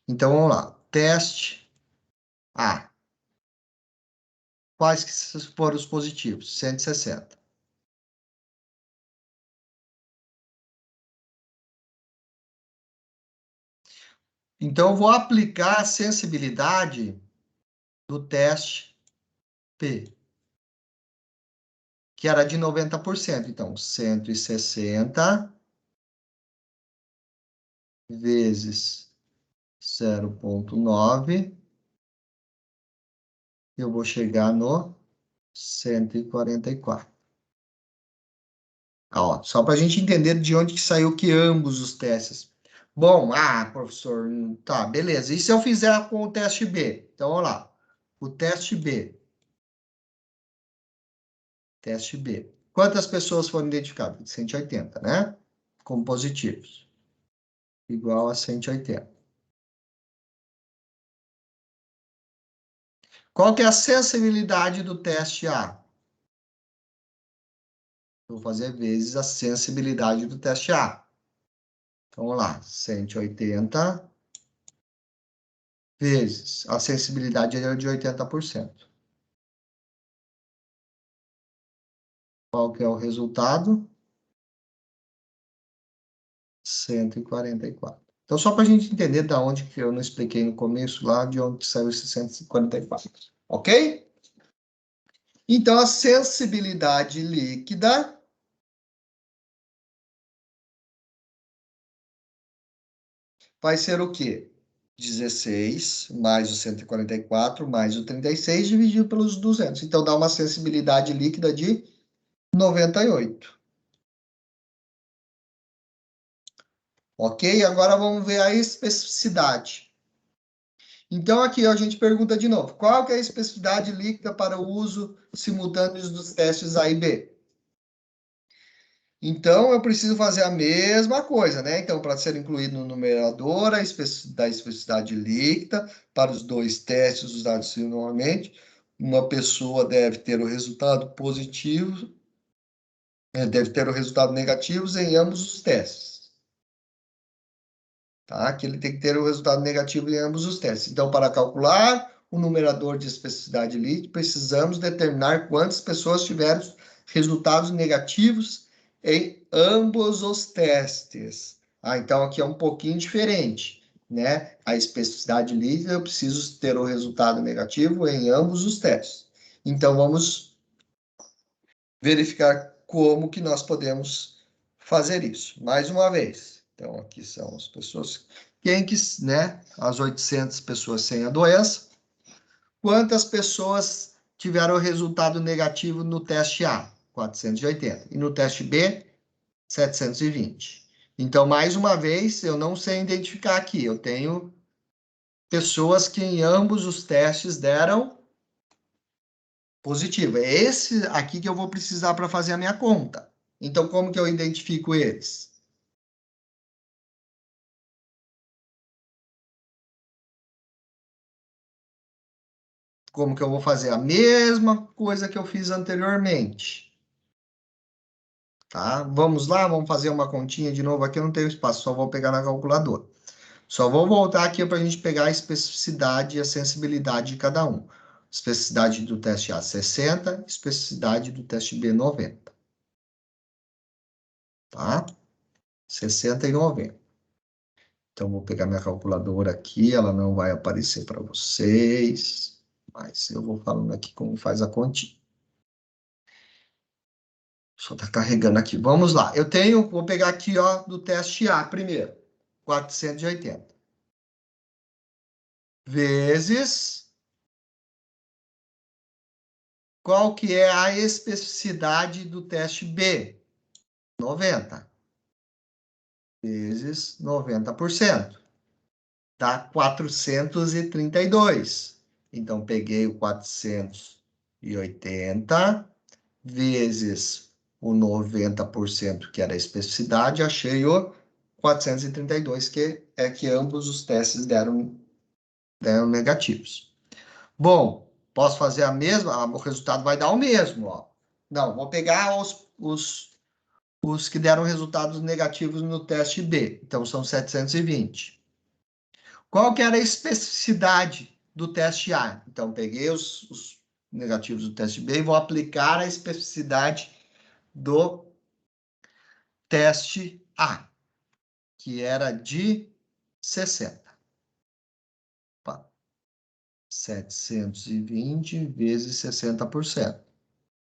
então, vamos lá. Teste A. Quais que foram os positivos? 160. Então, eu vou aplicar a sensibilidade do teste P, que era de 90%. Então, 160 vezes 0,9, eu vou chegar no 144. Ó, só para a gente entender de onde que saiu que ambos os testes. Bom, professor, tá, beleza. E se eu fizer com o teste B? Então, vamos lá. O teste B. Teste B. Quantas pessoas foram identificadas? 180, né? Como positivos. Igual a 180. Qual que é a sensibilidade do teste A? Eu vou fazer vezes a sensibilidade do teste A. Então, vamos lá. 180 vezes. A sensibilidade é de 80%. Qual que é o resultado? 144. Então, só para a gente entender da onde que eu não expliquei no começo, lá de onde saiu esse 144. Ok? Então, a sensibilidade líquida vai ser o quê? 16 mais o 144 mais o 36 dividido pelos 200. Então, dá uma sensibilidade líquida de 98. Ok? Agora vamos ver a especificidade. Então, aqui a gente pergunta de novo, qual que é a especificidade líquida para o uso simultâneo dos testes A e B? Então, eu preciso fazer a mesma coisa, né? Então, para ser incluído no numerador, da especificidade líquida, para os dois testes usados simultaneamente, uma pessoa deve ter o resultado positivo, deve ter o resultado negativo em ambos os testes. Tá? Que ele tem que ter o resultado negativo em ambos os testes. Então, para calcular o numerador de especificidade líquida, precisamos determinar quantas pessoas tiveram resultados negativos em ambos os testes. Então, aqui é um pouquinho diferente, né? A especificidade líquida, eu preciso ter o resultado negativo em ambos os testes. Então, vamos verificar como que nós podemos fazer isso. Mais uma vez. Então, aqui são as pessoas, quem que, né? As 800 pessoas sem a doença. Quantas pessoas tiveram o resultado negativo no teste A? 480. E no teste B? 720. Então, mais uma vez, eu não sei identificar aqui. Eu tenho pessoas que em ambos os testes deram positivo. É esse aqui que eu vou precisar para fazer a minha conta. Então, como que eu identifico eles? Como que eu vou fazer? A mesma coisa que eu fiz anteriormente. Tá? Vamos lá, vamos fazer uma continha de novo aqui. Eu não tenho espaço, só vou pegar na calculadora. Só vou voltar aqui para a gente pegar a especificidade e a sensibilidade de cada um. Especificidade do teste A, 60. Especificidade do teste B, 90. Tá? 60 e 90. Então, vou pegar minha calculadora aqui, ela não vai aparecer para vocês. Mas eu vou falando aqui como faz a continha. Só está carregando aqui. Vamos lá. Vou pegar aqui, ó, do teste A primeiro. 480. Vezes, qual que é a especificidade do teste B? 90. Vezes 90%. Dá 432. Então, peguei o 480 vezes o 90%, que era a especificidade, achei o 432, que é que ambos os testes deram negativos. Bom, posso fazer a mesma? O resultado vai dar o mesmo, ó. Não, vou pegar os que deram resultados negativos no teste B. Então, são 720. Qual que era a especificidade do teste A? Então, peguei os negativos do teste B e vou aplicar a especificidade do teste A, que era de 60. Opa. 720 vezes 60%.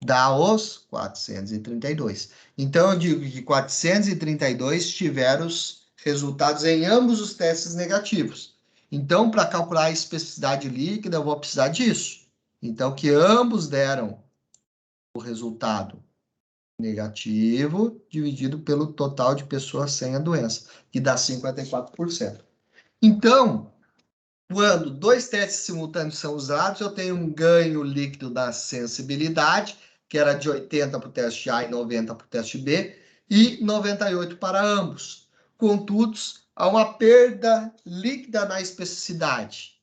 Dá os 432. Então, eu digo que 432 tiveram os resultados em ambos os testes negativos. Então, para calcular a especificidade líquida, eu vou precisar disso. Então, que ambos deram o resultado negativo dividido pelo total de pessoas sem a doença, que dá 54%. Então, quando dois testes simultâneos são usados, eu tenho um ganho líquido da sensibilidade, que era de 80 para o teste A e 90 para o teste B, e 98 para ambos. Contudo, há uma perda líquida na especificidade,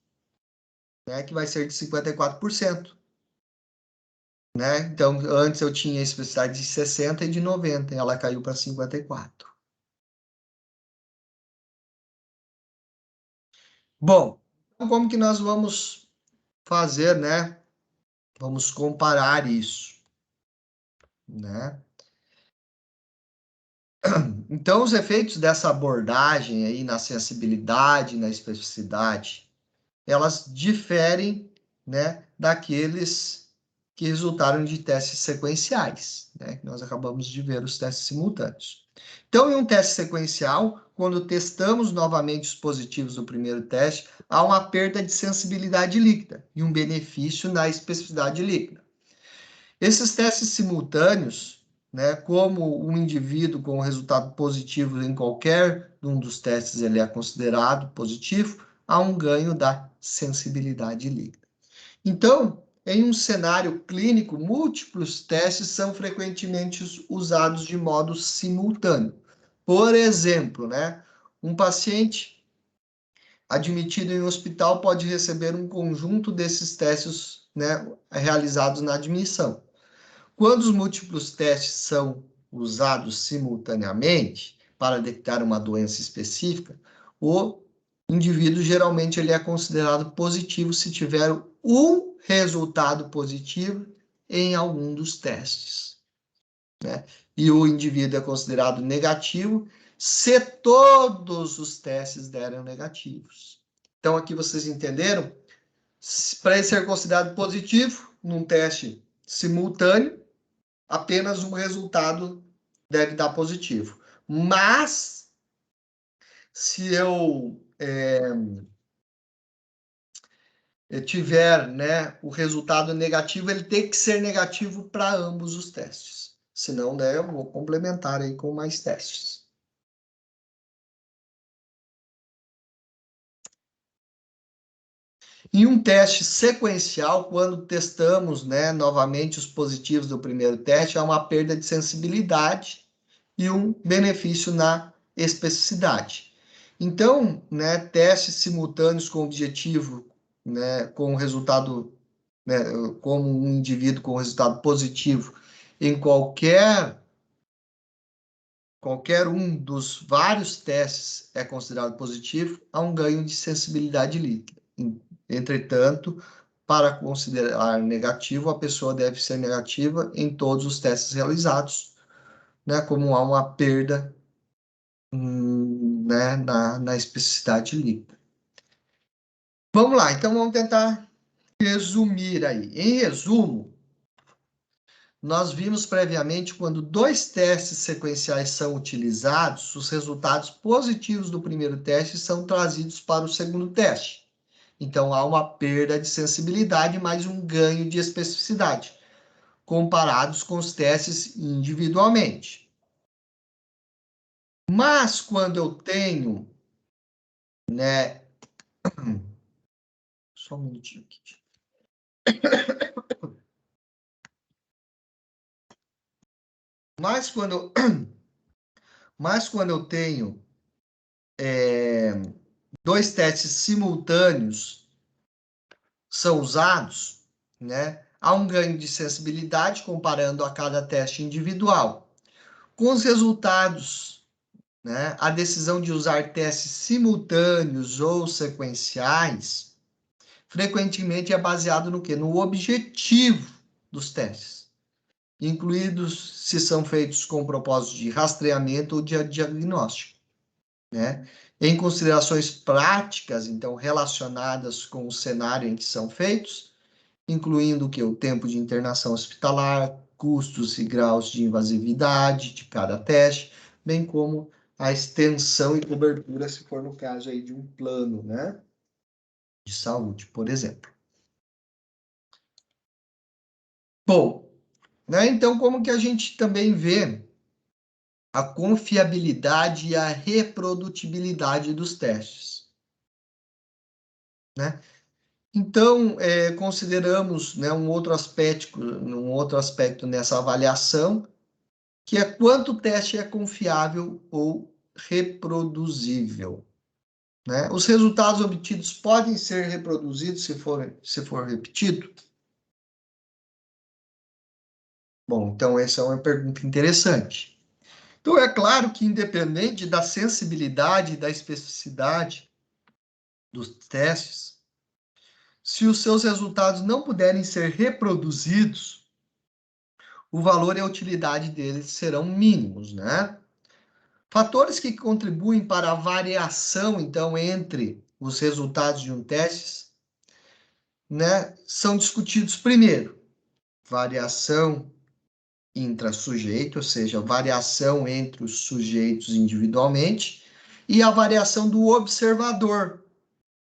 né, que vai ser de 54%. Né? Então, antes eu tinha a especificidade de 60 e de 90, e ela caiu para 54. Bom, então como que nós vamos fazer, né? Vamos comparar isso, né? Então, os efeitos dessa abordagem aí na sensibilidade, na especificidade, elas diferem, né, daqueles que resultaram de testes sequenciais, né? Nós acabamos de ver os testes simultâneos. Então, em um teste sequencial, quando testamos novamente os positivos do primeiro teste, há uma perda de sensibilidade líquida e um benefício na especificidade líquida. Esses testes simultâneos, né, como um indivíduo com resultado positivo em qualquer um dos testes ele é considerado positivo, há um ganho da sensibilidade líquida. Então, em um cenário clínico, múltiplos testes são frequentemente usados de modo simultâneo. Por exemplo, né, um paciente admitido em um hospital pode receber um conjunto desses testes, né, realizados na admissão. Quando os múltiplos testes são usados simultaneamente para detectar uma doença específica, o indivíduo geralmente ele é considerado positivo se tiver um resultado positivo em algum dos testes, né? E o indivíduo é considerado negativo se todos os testes deram negativos. Então, aqui vocês entenderam? Para ele ser considerado positivo num teste simultâneo, apenas um resultado deve dar positivo. Mas, se eu tiver, né, o resultado negativo, ele tem que ser negativo para ambos os testes. Senão, né, eu vou complementar aí com mais testes. Em um teste sequencial, quando testamos, né, novamente os positivos do primeiro teste, há uma perda de sensibilidade e um benefício na especificidade. Então, né, testes simultâneos com objetivo, né, com resultado, né, como um indivíduo com resultado positivo em qualquer um dos vários testes é considerado positivo, há um ganho de sensibilidade líquida. Entretanto, para considerar negativo, a pessoa deve ser negativa em todos os testes realizados, né, como há uma perda né, na especificidade líquida. Vamos lá, então vamos tentar resumir aí. Em resumo, nós vimos previamente quando 2 testes sequenciais são utilizados, os resultados positivos do primeiro teste são trazidos para o segundo teste. Então, há uma perda de sensibilidade, mais um ganho de especificidade, comparados com os testes individualmente. Mas, quando eu tenho, né? Só um minutinho aqui. Mas quando eu tenho 2 testes simultâneos são usados, né? Há um ganho de sensibilidade comparando a cada teste individual. Com os resultados, né? A decisão de usar testes simultâneos ou sequenciais frequentemente é baseado no quê? No objetivo dos testes, incluídos se são feitos com propósito de rastreamento ou de diagnóstico, né? Em considerações práticas, então, relacionadas com o cenário em que são feitos, incluindo o tempo de internação hospitalar, custos e graus de invasividade de cada teste, bem como a extensão e cobertura, se for no caso aí de um plano, né, de saúde, por exemplo. Bom, né, então como que a gente também vê a confiabilidade e a reprodutibilidade dos testes, né? Então, consideramos, né, um outro aspecto nessa avaliação, que é quanto o teste é confiável ou reproduzível, né? Os resultados obtidos podem ser reproduzidos se for repetido? Bom, então essa é uma pergunta interessante. Então, é claro que independente da sensibilidade e da especificidade dos testes, se os seus resultados não puderem ser reproduzidos, o valor e a utilidade deles serão mínimos, né? Fatores que contribuem para a variação, então, entre os resultados de um teste, né, são discutidos primeiro. Variação intra-sujeito, ou seja, variação entre os sujeitos individualmente, e a variação do observador,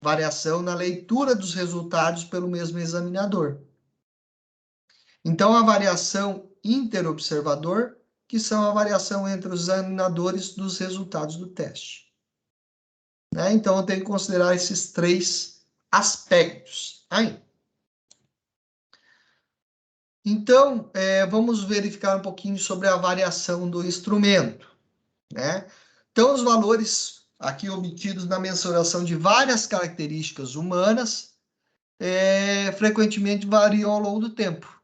variação na leitura dos resultados pelo mesmo examinador. Então, a variação interobservador, que são a variação entre os examinadores dos resultados do teste. Né? Então, eu tenho que considerar esses 3 aspectos aí. Então, vamos verificar um pouquinho sobre a variação do instrumento, né? Então, os valores aqui obtidos na mensuração de várias características humanas frequentemente variam ao longo do tempo,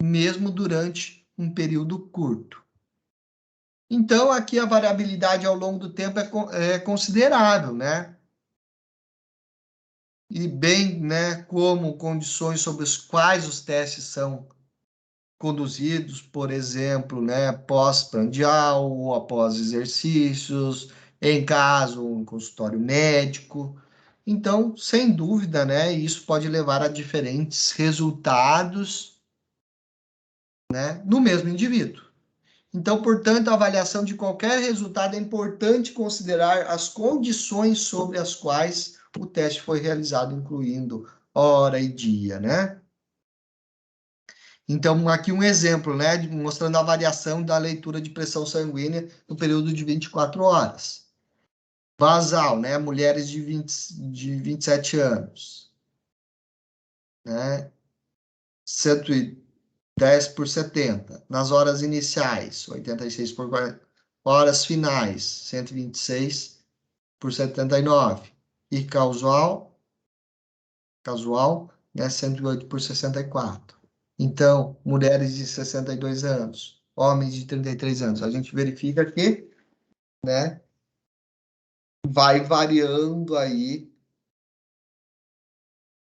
mesmo durante um período curto. Então, aqui a variabilidade ao longo do tempo é considerável, né? E bem, né, como condições sobre as quais os testes são conduzidos, por exemplo, né, pós-prandial ou após exercícios, em caso, um consultório médico. Então, sem dúvida, né, isso pode levar a diferentes resultados, né, no mesmo indivíduo. Então, portanto, a avaliação de qualquer resultado é importante considerar as condições sobre as quais o teste foi realizado, incluindo hora e dia, né? Então, aqui um exemplo, né, mostrando a variação da leitura de pressão sanguínea no período de 24 horas. Basal, né, mulheres de 27 anos, né, 110 por 70. Nas horas iniciais, 86 por 40. Horas finais, 126 por 79. E casual, né, 108 por 64. Então, mulheres de 62 anos, homens de 33 anos. A gente verifica que, né, vai variando aí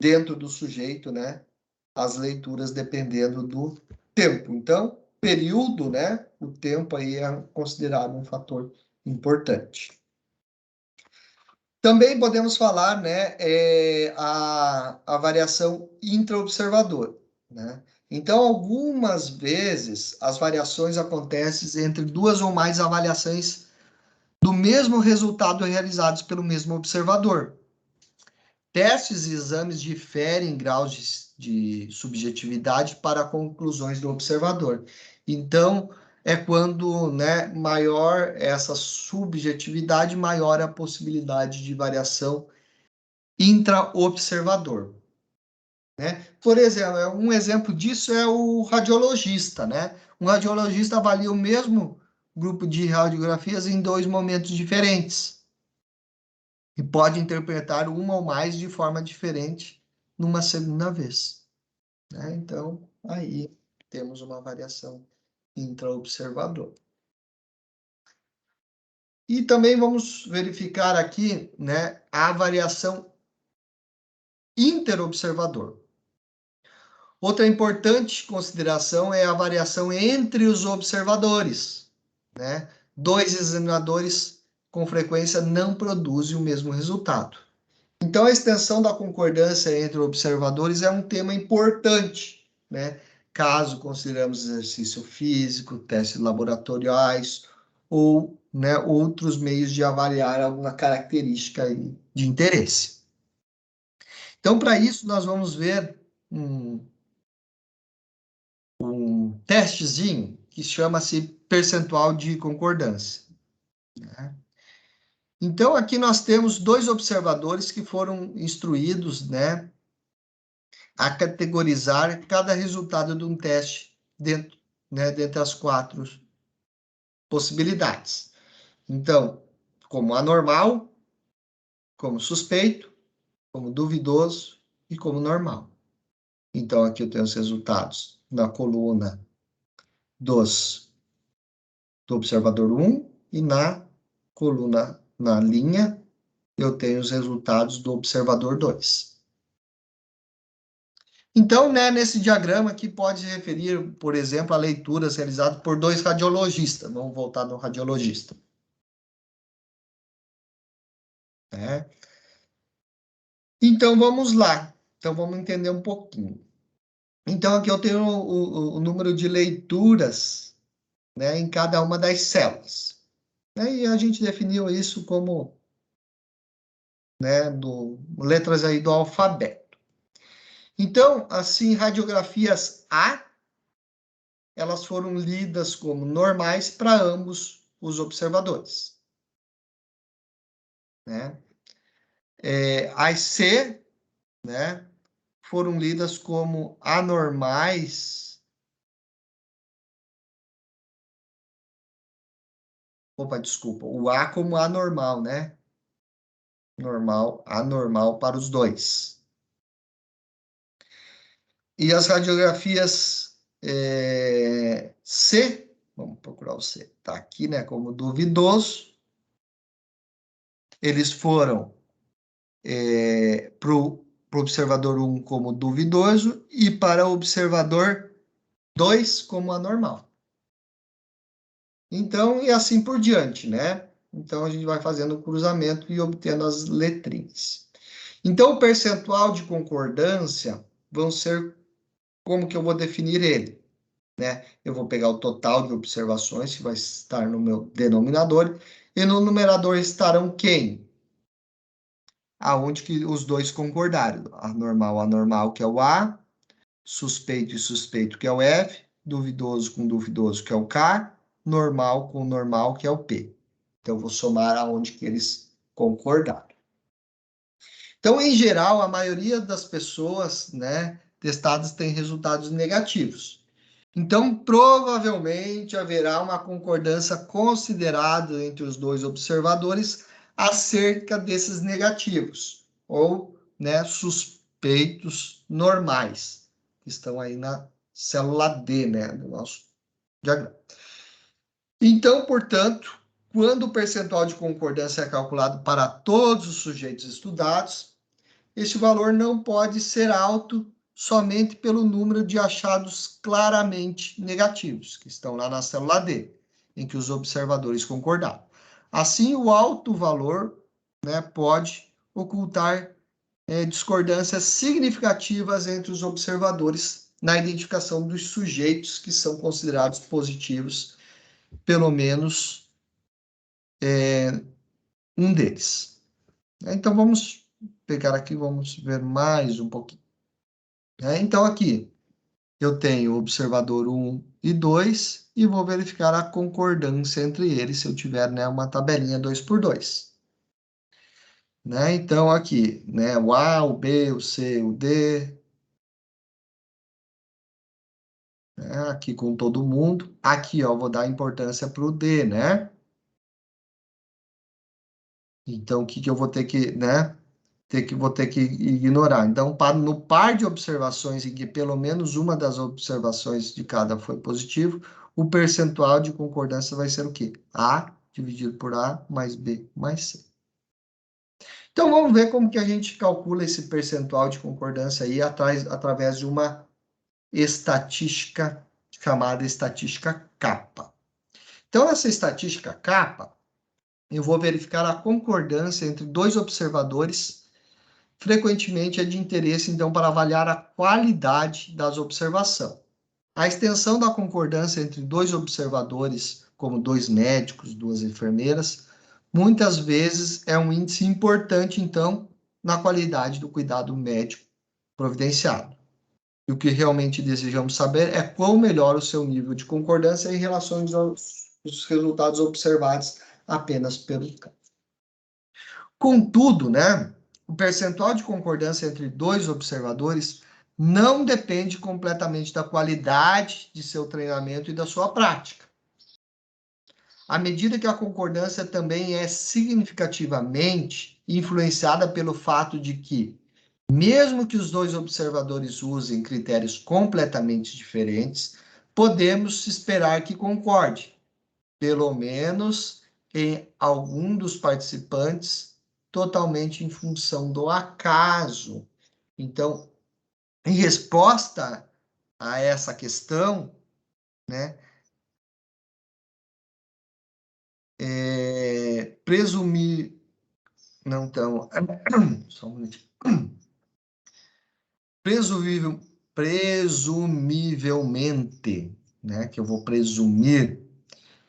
dentro do sujeito, né, as leituras dependendo do tempo. Então, período, né, o tempo aí é considerado um fator importante. Também podemos falar, né, a variação intra-observador, né? Então, algumas vezes, as variações acontecem entre duas ou mais avaliações do mesmo resultado realizados pelo mesmo observador. Testes e exames diferem em graus de subjetividade para conclusões do observador. Então, é quando, né, maior essa subjetividade, maior a possibilidade de variação intra-observador, né? Por exemplo, um exemplo disso é o radiologista, né? Um radiologista avalia o mesmo grupo de radiografias em dois momentos diferentes e pode interpretar uma ou mais de forma diferente numa segunda vez, né? Então, aí temos uma variação intra-observador. E também vamos verificar aqui, né, a variação interobservador. Outra importante consideração é a variação entre os observadores, né? Dois examinadores com frequência não produzem o mesmo resultado. Então, a extensão da concordância entre observadores é um tema importante, né? Caso consideramos exercício físico, testes laboratoriais ou, né, outros meios de avaliar alguma característica de interesse. Então, para isso, nós vamos ver um testezinho que chama-se percentual de concordância, né? Então, aqui nós temos dois observadores que foram instruídos, né, a categorizar cada resultado de um teste dentro, né, dentre as quatro possibilidades. Então, como anormal, como suspeito, como duvidoso e como normal. Então, aqui eu tenho os resultados na coluna do observador 1 e na coluna, na linha, eu tenho os resultados do observador 2. Então, né, nesse diagrama aqui pode se referir, por exemplo, a leituras realizadas por dois radiologistas. Vamos voltar no radiologista, né? Então, vamos lá. Então, vamos entender um pouquinho. Então, aqui eu tenho o número de leituras, né, em cada uma das células, né? E a gente definiu isso como, né, letras aí do alfabeto. Então, assim, radiografias A, elas foram lidas como normais para ambos os observadores, né? As C, né, foram lidas como anormais. Opa, desculpa. O A como anormal, né? Normal, anormal para os dois. E as radiografias C, vamos procurar o C, tá aqui, né, como duvidoso. Eles foram para o observador 1 como duvidoso e para o observador 2 como anormal. Então, e assim por diante, né? Então, a gente vai fazendo o cruzamento e obtendo as letrinhas. Então, o percentual de concordância vão ser, como que eu vou definir ele, né? Eu vou pegar o total de observações, que vai estar no meu denominador, e no numerador estarão quem? Aonde que os dois concordaram. Anormal, anormal, que é o A, suspeito e suspeito, que é o F, duvidoso com duvidoso, que é o K, normal com normal, que é o P. Então, eu vou somar aonde que eles concordaram. Então, em geral, a maioria das pessoas, né, testadas tem resultados negativos. Então, provavelmente haverá uma concordância considerada entre os dois observadores acerca desses negativos, ou, né, suspeitos normais, que estão aí na célula D, né, do nosso diagrama. Então, portanto, quando o percentual de concordância é calculado para todos os sujeitos estudados, este valor não pode ser alto somente pelo número de achados claramente negativos, que estão lá na célula D, em que os observadores concordaram. Assim, o alto valor, né, pode ocultar discordâncias significativas entre os observadores na identificação dos sujeitos que são considerados positivos, pelo menos um deles. Então, vamos pegar aqui, vamos ver mais um pouquinho. Então, aqui, eu tenho o observador 1 e 2 e vou verificar a concordância entre eles, se eu tiver, né, uma tabelinha 2 por 2. Né? Então, aqui, né, o A, o B, o C, o D, né, aqui com todo mundo. Aqui, ó, vou dar importância para o D, né? Então, o que que eu vou ter que, né? Vou ter que ignorar. Então, no par de observações em que pelo menos uma das observações de cada foi positivo, o percentual de concordância vai ser o quê? A dividido por A mais B mais C. Então, vamos ver como que a gente calcula esse percentual de concordância aí através de uma estatística chamada estatística capa. Então, nessa estatística capa, eu vou verificar a concordância entre dois observadores. Frequentemente é de interesse, então, para avaliar a qualidade das observações. A extensão da concordância entre dois observadores, como dois médicos, duas enfermeiras, muitas vezes é um índice importante, então, na qualidade do cuidado médico providenciado. E o que realmente desejamos saber é quão melhora o seu nível de concordância em relação aos resultados observados apenas pelo campo. Contudo, né, o percentual de concordância entre dois observadores não depende completamente da qualidade de seu treinamento e da sua prática. À medida que a concordância também é significativamente influenciada pelo fato de que, mesmo que os dois observadores usem critérios completamente diferentes, podemos esperar que concorde, pelo menos em algum dos participantes, totalmente em função do acaso. Então, em resposta a essa questão, né, presumir, não então, só um minutinho. Presumivelmente, né, que eu vou presumir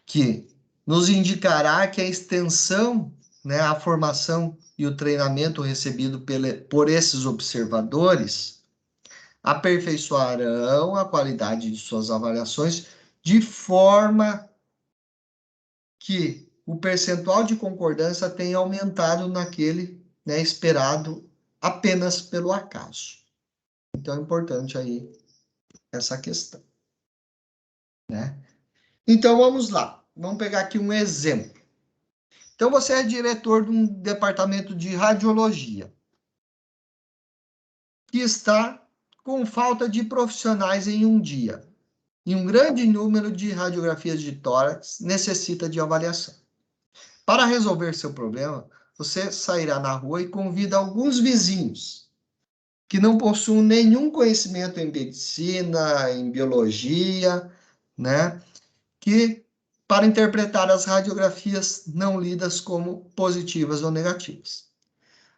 que nos indicará que a extensão, né, a formação e o treinamento recebido por esses observadores aperfeiçoarão a qualidade de suas avaliações de forma que o percentual de concordância tenha aumentado naquele, né, esperado apenas pelo acaso. Então, é importante aí essa questão, né? Então, vamos lá. Vamos pegar aqui um exemplo. Então, você é diretor de um departamento de radiologia que está com falta de profissionais em um dia. E um grande número de radiografias de tórax necessita de avaliação. Para resolver seu problema, você sairá na rua e convida alguns vizinhos que não possuem nenhum conhecimento em medicina, em biologia, né? Que para interpretar as radiografias não lidas como positivas ou negativas.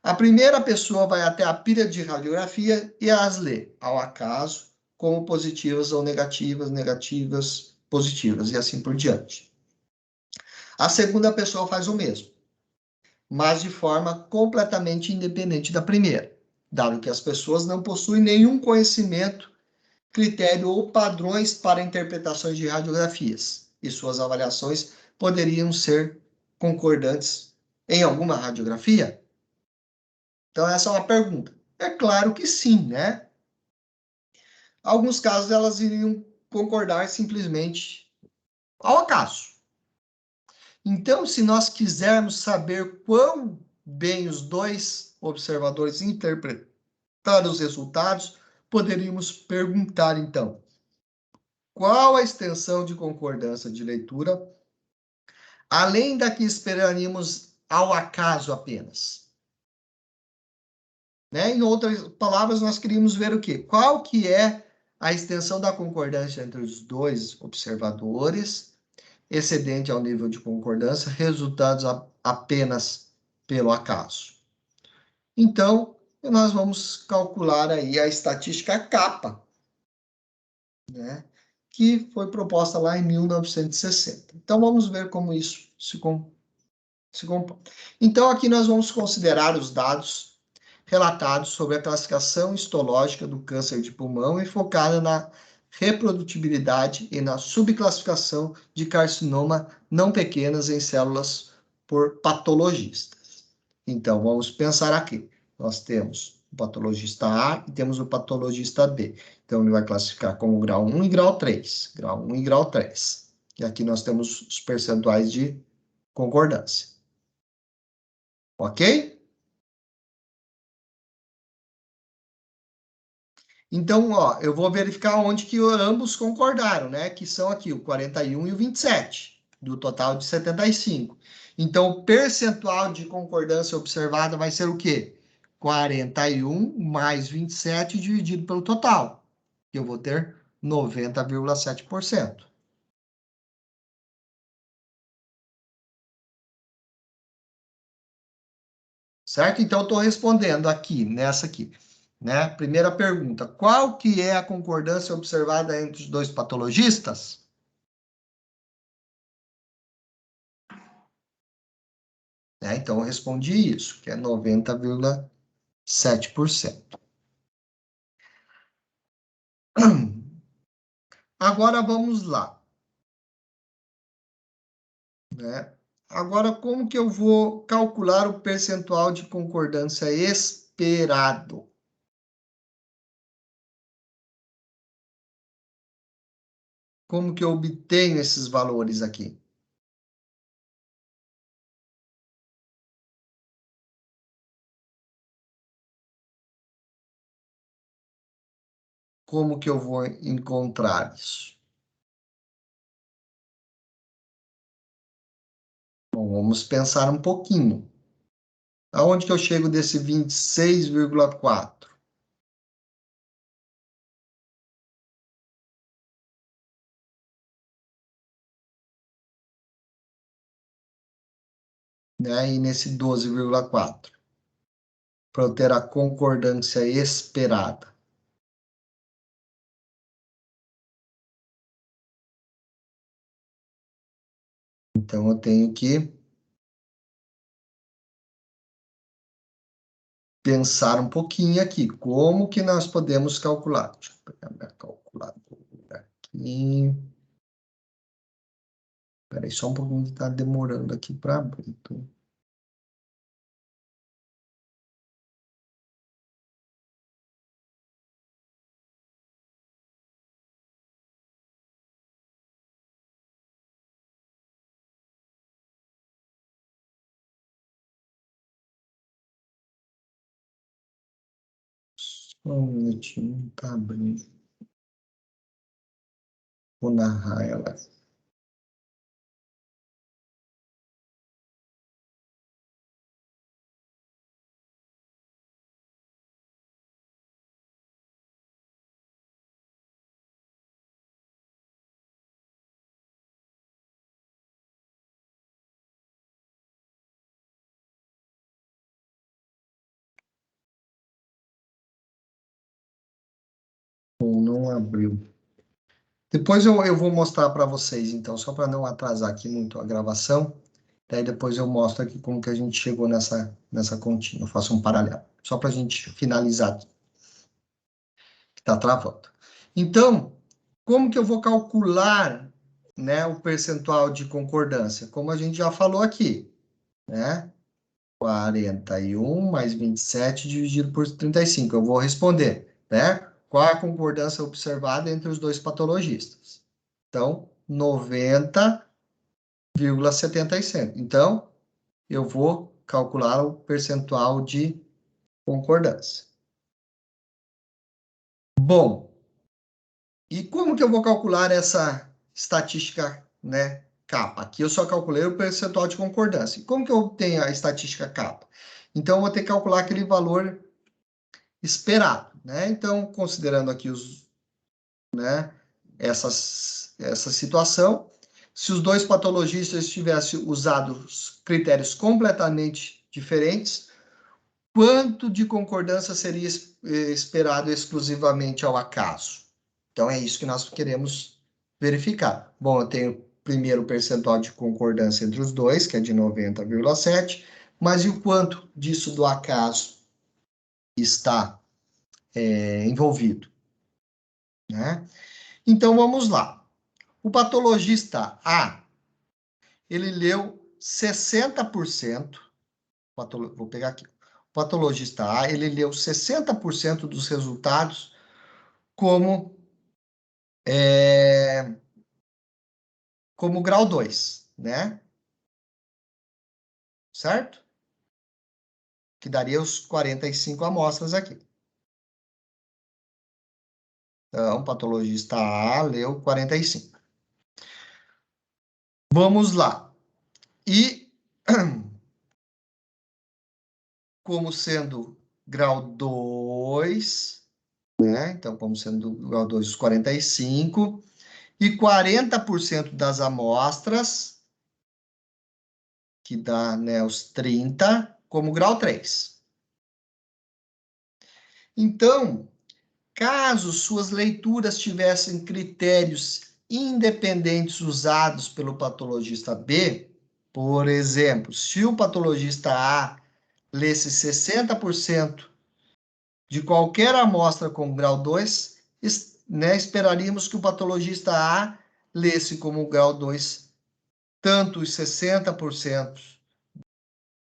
A primeira pessoa vai até a pilha de radiografia e as lê, ao acaso, como positivas ou negativas, negativas, positivas, e assim por diante. A segunda pessoa faz o mesmo, mas de forma completamente independente da primeira, dado que as pessoas não possuem nenhum conhecimento, critério ou padrões para interpretações de radiografias, e suas avaliações poderiam ser concordantes em alguma radiografia? Então, essa é uma pergunta. É claro que sim, né? Alguns casos elas iriam concordar simplesmente ao acaso. Então, se nós quisermos saber quão bem os dois observadores interpretaram os resultados, poderíamos perguntar, então, qual a extensão de concordância de leitura, além da que esperaríamos ao acaso apenas? Né? Em outras palavras, nós queríamos ver o quê? Qual que é a extensão da concordância entre os dois observadores, excedente ao nível de concordância, resultados apenas pelo acaso. Então, nós vamos calcular aí a estatística capa, né, que foi proposta lá em 1960. Então, vamos ver como isso se comporta. Então, aqui nós vamos considerar os dados relatados sobre a classificação histológica do câncer de pulmão e focada na reprodutibilidade e na subclassificação de carcinoma não pequenas em células por patologistas. Então, vamos pensar aqui. Nós temos o patologista A e temos o patologista B. Então, ele vai classificar como grau 1 e grau 3. Grau 1 e grau 3. E aqui nós temos os percentuais de concordância. Ok? Então, ó, eu vou verificar onde que ambos concordaram, né? Que são aqui o 41 e o 27, do total de 75. Então, o percentual de concordância observada vai ser o quê? 41 mais 27 dividido pelo total. Eu vou ter 90,7%. Certo? Então, eu estou respondendo aqui, nessa aqui. Né? Primeira pergunta, qual que é a concordância observada entre os dois patologistas? Né? Então, eu respondi isso, que é 90,7%. Agora, vamos lá. Né? Agora, como que eu vou calcular o percentual de concordância esperado? Como que eu obtenho esses valores aqui? Como que eu vou encontrar isso? Bom, vamos pensar um pouquinho. Aonde que eu chego desse 26,4? Né? E nesse 12,4? Para eu ter a concordância esperada. Então, eu tenho que pensar um pouquinho aqui. Como que nós podemos calcular? Deixa eu pegar minha calculadora aqui. Espera aí, só um pouquinho que está demorando aqui para abrir. Então. Só um minutinho, tá abrindo. Vou narrar ela. Ou não abriu. Depois eu vou mostrar para vocês, então, só para não atrasar aqui muito a gravação. Daí depois eu mostro aqui como que a gente chegou nessa continha. Eu faço um paralelo, só para a gente finalizar aqui, que está travando. Então, como que eu vou calcular, né, o percentual de concordância? Como a gente já falou aqui, né? 41 mais 27 dividido por 35. Eu vou responder, né? Qual a concordância observada entre os dois patologistas? Então, 90,75. Então, eu vou calcular o percentual de concordância. Bom, e como que eu vou calcular essa estatística, né, capa? Aqui eu só calculei o percentual de concordância. E como que eu obtenho a estatística capa? Então, eu vou ter que calcular aquele valor esperado, né? Então, considerando aqui né, essa situação, se os dois patologistas tivessem usado os critérios completamente diferentes, quanto de concordância seria esperado exclusivamente ao acaso? Então, é isso que nós queremos verificar. Bom, eu tenho primeiro o percentual de concordância entre os dois, que é de 90,7, mas e o quanto disso do acaso está envolvido, né? Então, vamos lá. O patologista A, ele leu 60%, vou pegar aqui. O patologista A, ele leu 60% dos resultados como, como grau 2, né? Certo? Que daria os 45 amostras aqui. Então, patologista A leu 45. Vamos lá. E como sendo grau 2, né? Então, como sendo grau 2, os 45, e 40% das amostras, que dá, né, os 30, como grau 3. Então, caso suas leituras tivessem critérios independentes usados pelo patologista B, por exemplo, se o patologista A lesse 60% de qualquer amostra com grau 2, né, esperaríamos que o patologista A lesse como grau 2 tanto os 60%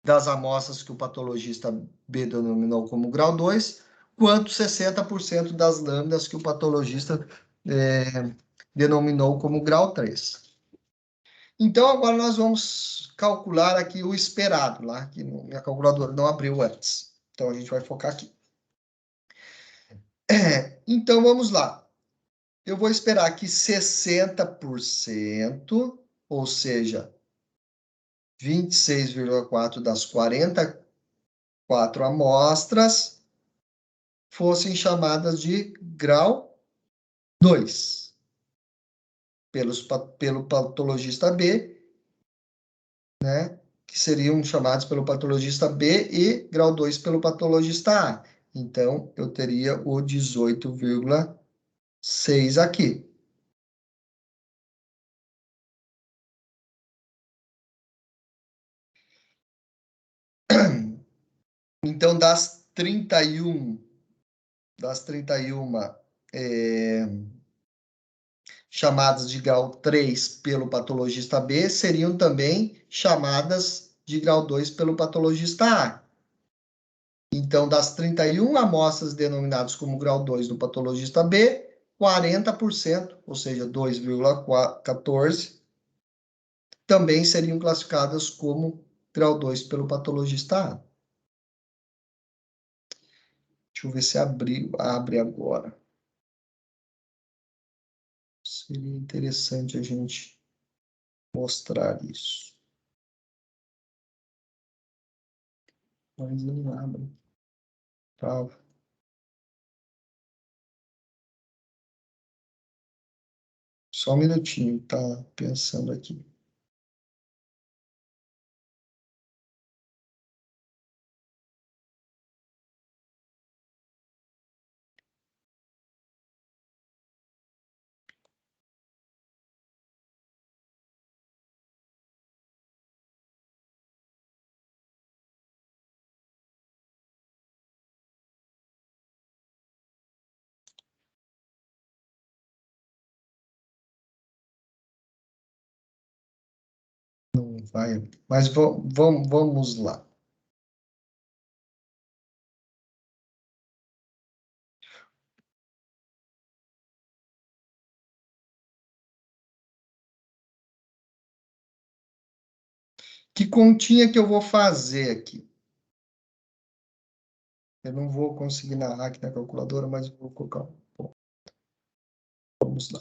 das amostras que o patologista B denominou como grau 2, quanto 60% das lâminas que o patologista denominou como grau 3. Então, agora nós vamos calcular aqui o esperado, lá, que minha calculadora não abriu antes. Então, a gente vai focar aqui. Então, vamos lá. Eu vou esperar que 60%, ou seja, 26,4 das 44 amostras, fossem chamadas de grau 2, pelo patologista B, né? Que seriam chamados pelo patologista B e grau 2 pelo patologista A. Então, eu teria o 18,6 aqui. Então, das 31 chamadas de grau 3 pelo patologista B, seriam também chamadas de grau 2 pelo patologista A. Então, das 31 amostras denominadas como grau 2 do patologista B, 40%, ou seja, 2,14, também seriam classificadas como grau 2 pelo patologista A. Deixa eu ver se abre agora. Seria interessante a gente mostrar isso. Mas não abre. Tá. Só um minutinho, tá pensando aqui. Não vai, mas vamos lá. Que continha que eu vou fazer aqui? Eu não vou conseguir narrar aqui na calculadora, mas vou colocar. Vamos lá.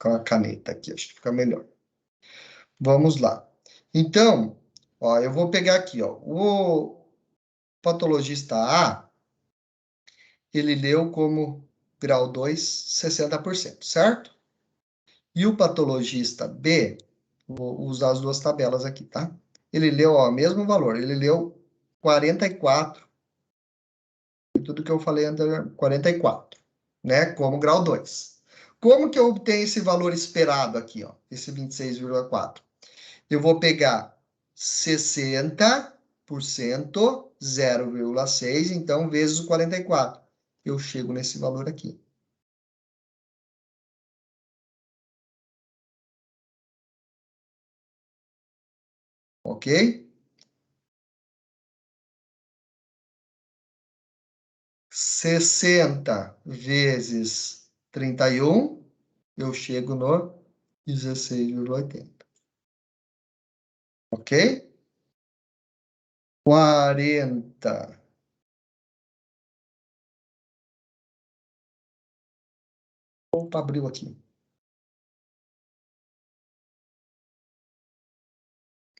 Com a caneta aqui, acho que fica melhor. Vamos lá. Então, ó, eu vou pegar aqui, ó, o patologista A, ele leu como grau 2, 60%, certo? E o patologista B, Vou usar as duas tabelas aqui, tá? Ele leu, ó, o mesmo valor. Ele leu 44. Tudo que eu falei anteriormente, 44, né? Como grau 2. Como que eu obtenho esse valor esperado aqui, ó? Esse 26,4. Eu vou pegar 60%, 0,6, então, vezes o 44. Eu chego nesse valor aqui. Ok? 60 vezes 31, eu chego no 16,80. Ok? 40. Opa, abriu aqui.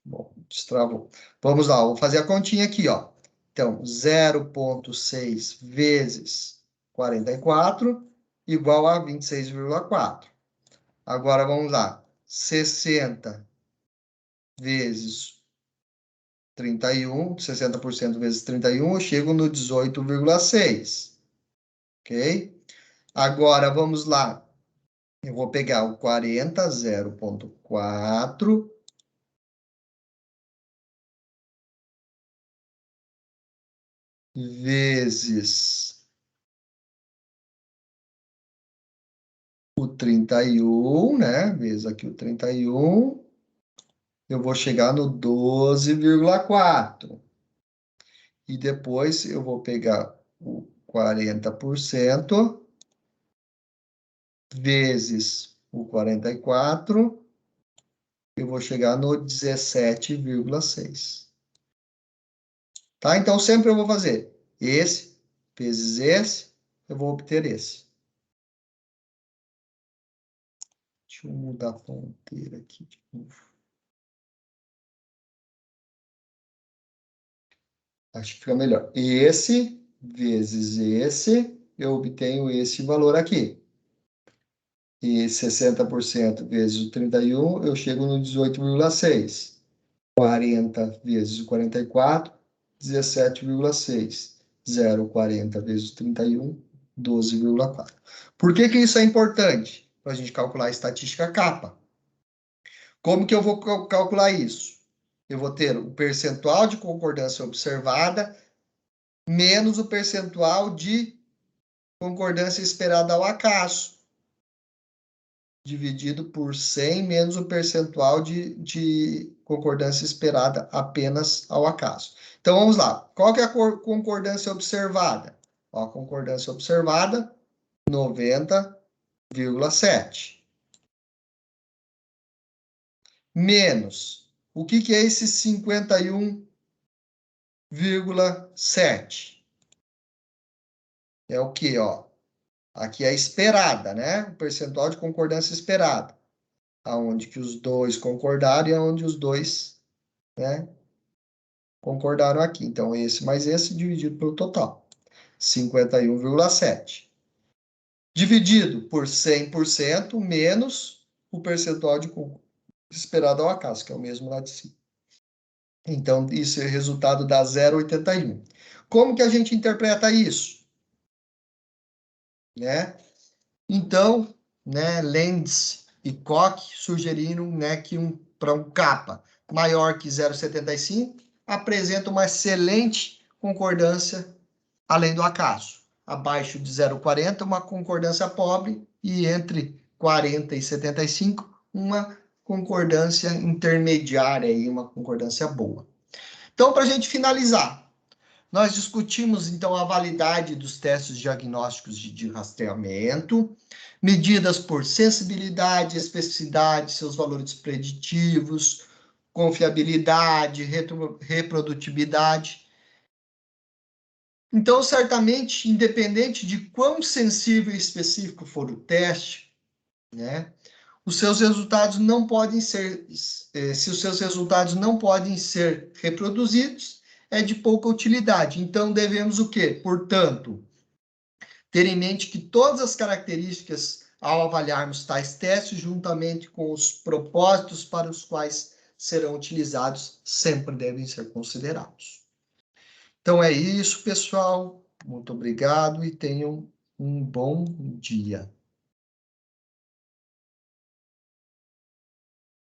Bom, destravou. Vamos lá, vou fazer a continha aqui, ó. Então, 0,6 vezes 44 igual a 26,4. Agora, vamos lá. 60 vezes 31, 60% vezes 31, eu chego no 18,6. Ok? Agora, vamos lá. Eu vou pegar o 40, 0,4 vezes o 31, né? Vezes aqui o 31, eu vou chegar no 12,4. E depois eu vou pegar o 40% vezes o 44, eu vou chegar no 17,6. Tá? Então, sempre eu vou fazer esse vezes esse, eu vou obter esse. Deixa eu mudar a ponteira aqui de novo. Acho que fica melhor. Esse vezes esse, eu obtenho esse valor aqui. E 60% vezes o 31, eu chego no 18,6. 40 vezes o 44, 17,6. 0,40 vezes o 31, 12,4. Por que que isso é importante? Para a gente calcular a estatística capa. Como que eu vou calcular isso? Eu vou ter o percentual de concordância observada menos o percentual de concordância esperada ao acaso, dividido por 100 menos o percentual de concordância esperada apenas ao acaso. Então, vamos lá. Qual que é a concordância observada? Ó, a concordância observada, 90,7. Menos, o que que é esse 51,7? É o que, ó? Aqui é a esperada, né? O percentual de concordância esperada. Aonde que os dois concordaram e aonde os dois, né, concordaram aqui. Então, esse mais esse dividido pelo total. 51,7. Dividido por 100% menos o percentual de esperado ao acaso, que é o mesmo lá de cima. Então, isso é o resultado da 0,81. Como que a gente interpreta isso? Né? Então, né, Lenz e Koch sugeriram, né, que para um kappa maior que 0,75 apresenta uma excelente concordância além do acaso. Abaixo de 0,40, uma concordância pobre, e entre 40 e 75, uma concordância intermediária, e uma concordância boa. Então, para a gente finalizar, nós discutimos, então, a validade dos testes diagnósticos de rastreamento, medidas por sensibilidade, especificidade, seus valores preditivos, confiabilidade, reprodutibilidade. Então, certamente, independente de quão sensível e específico for o teste, né, os seus resultados não podem ser, se os seus resultados não podem ser reproduzidos, é de pouca utilidade. Então, devemos o quê? Portanto, ter em mente que todas as características ao avaliarmos tais testes, juntamente com os propósitos para os quais serão utilizados, sempre devem ser considerados. Então é isso, pessoal. Muito obrigado e tenham um bom dia.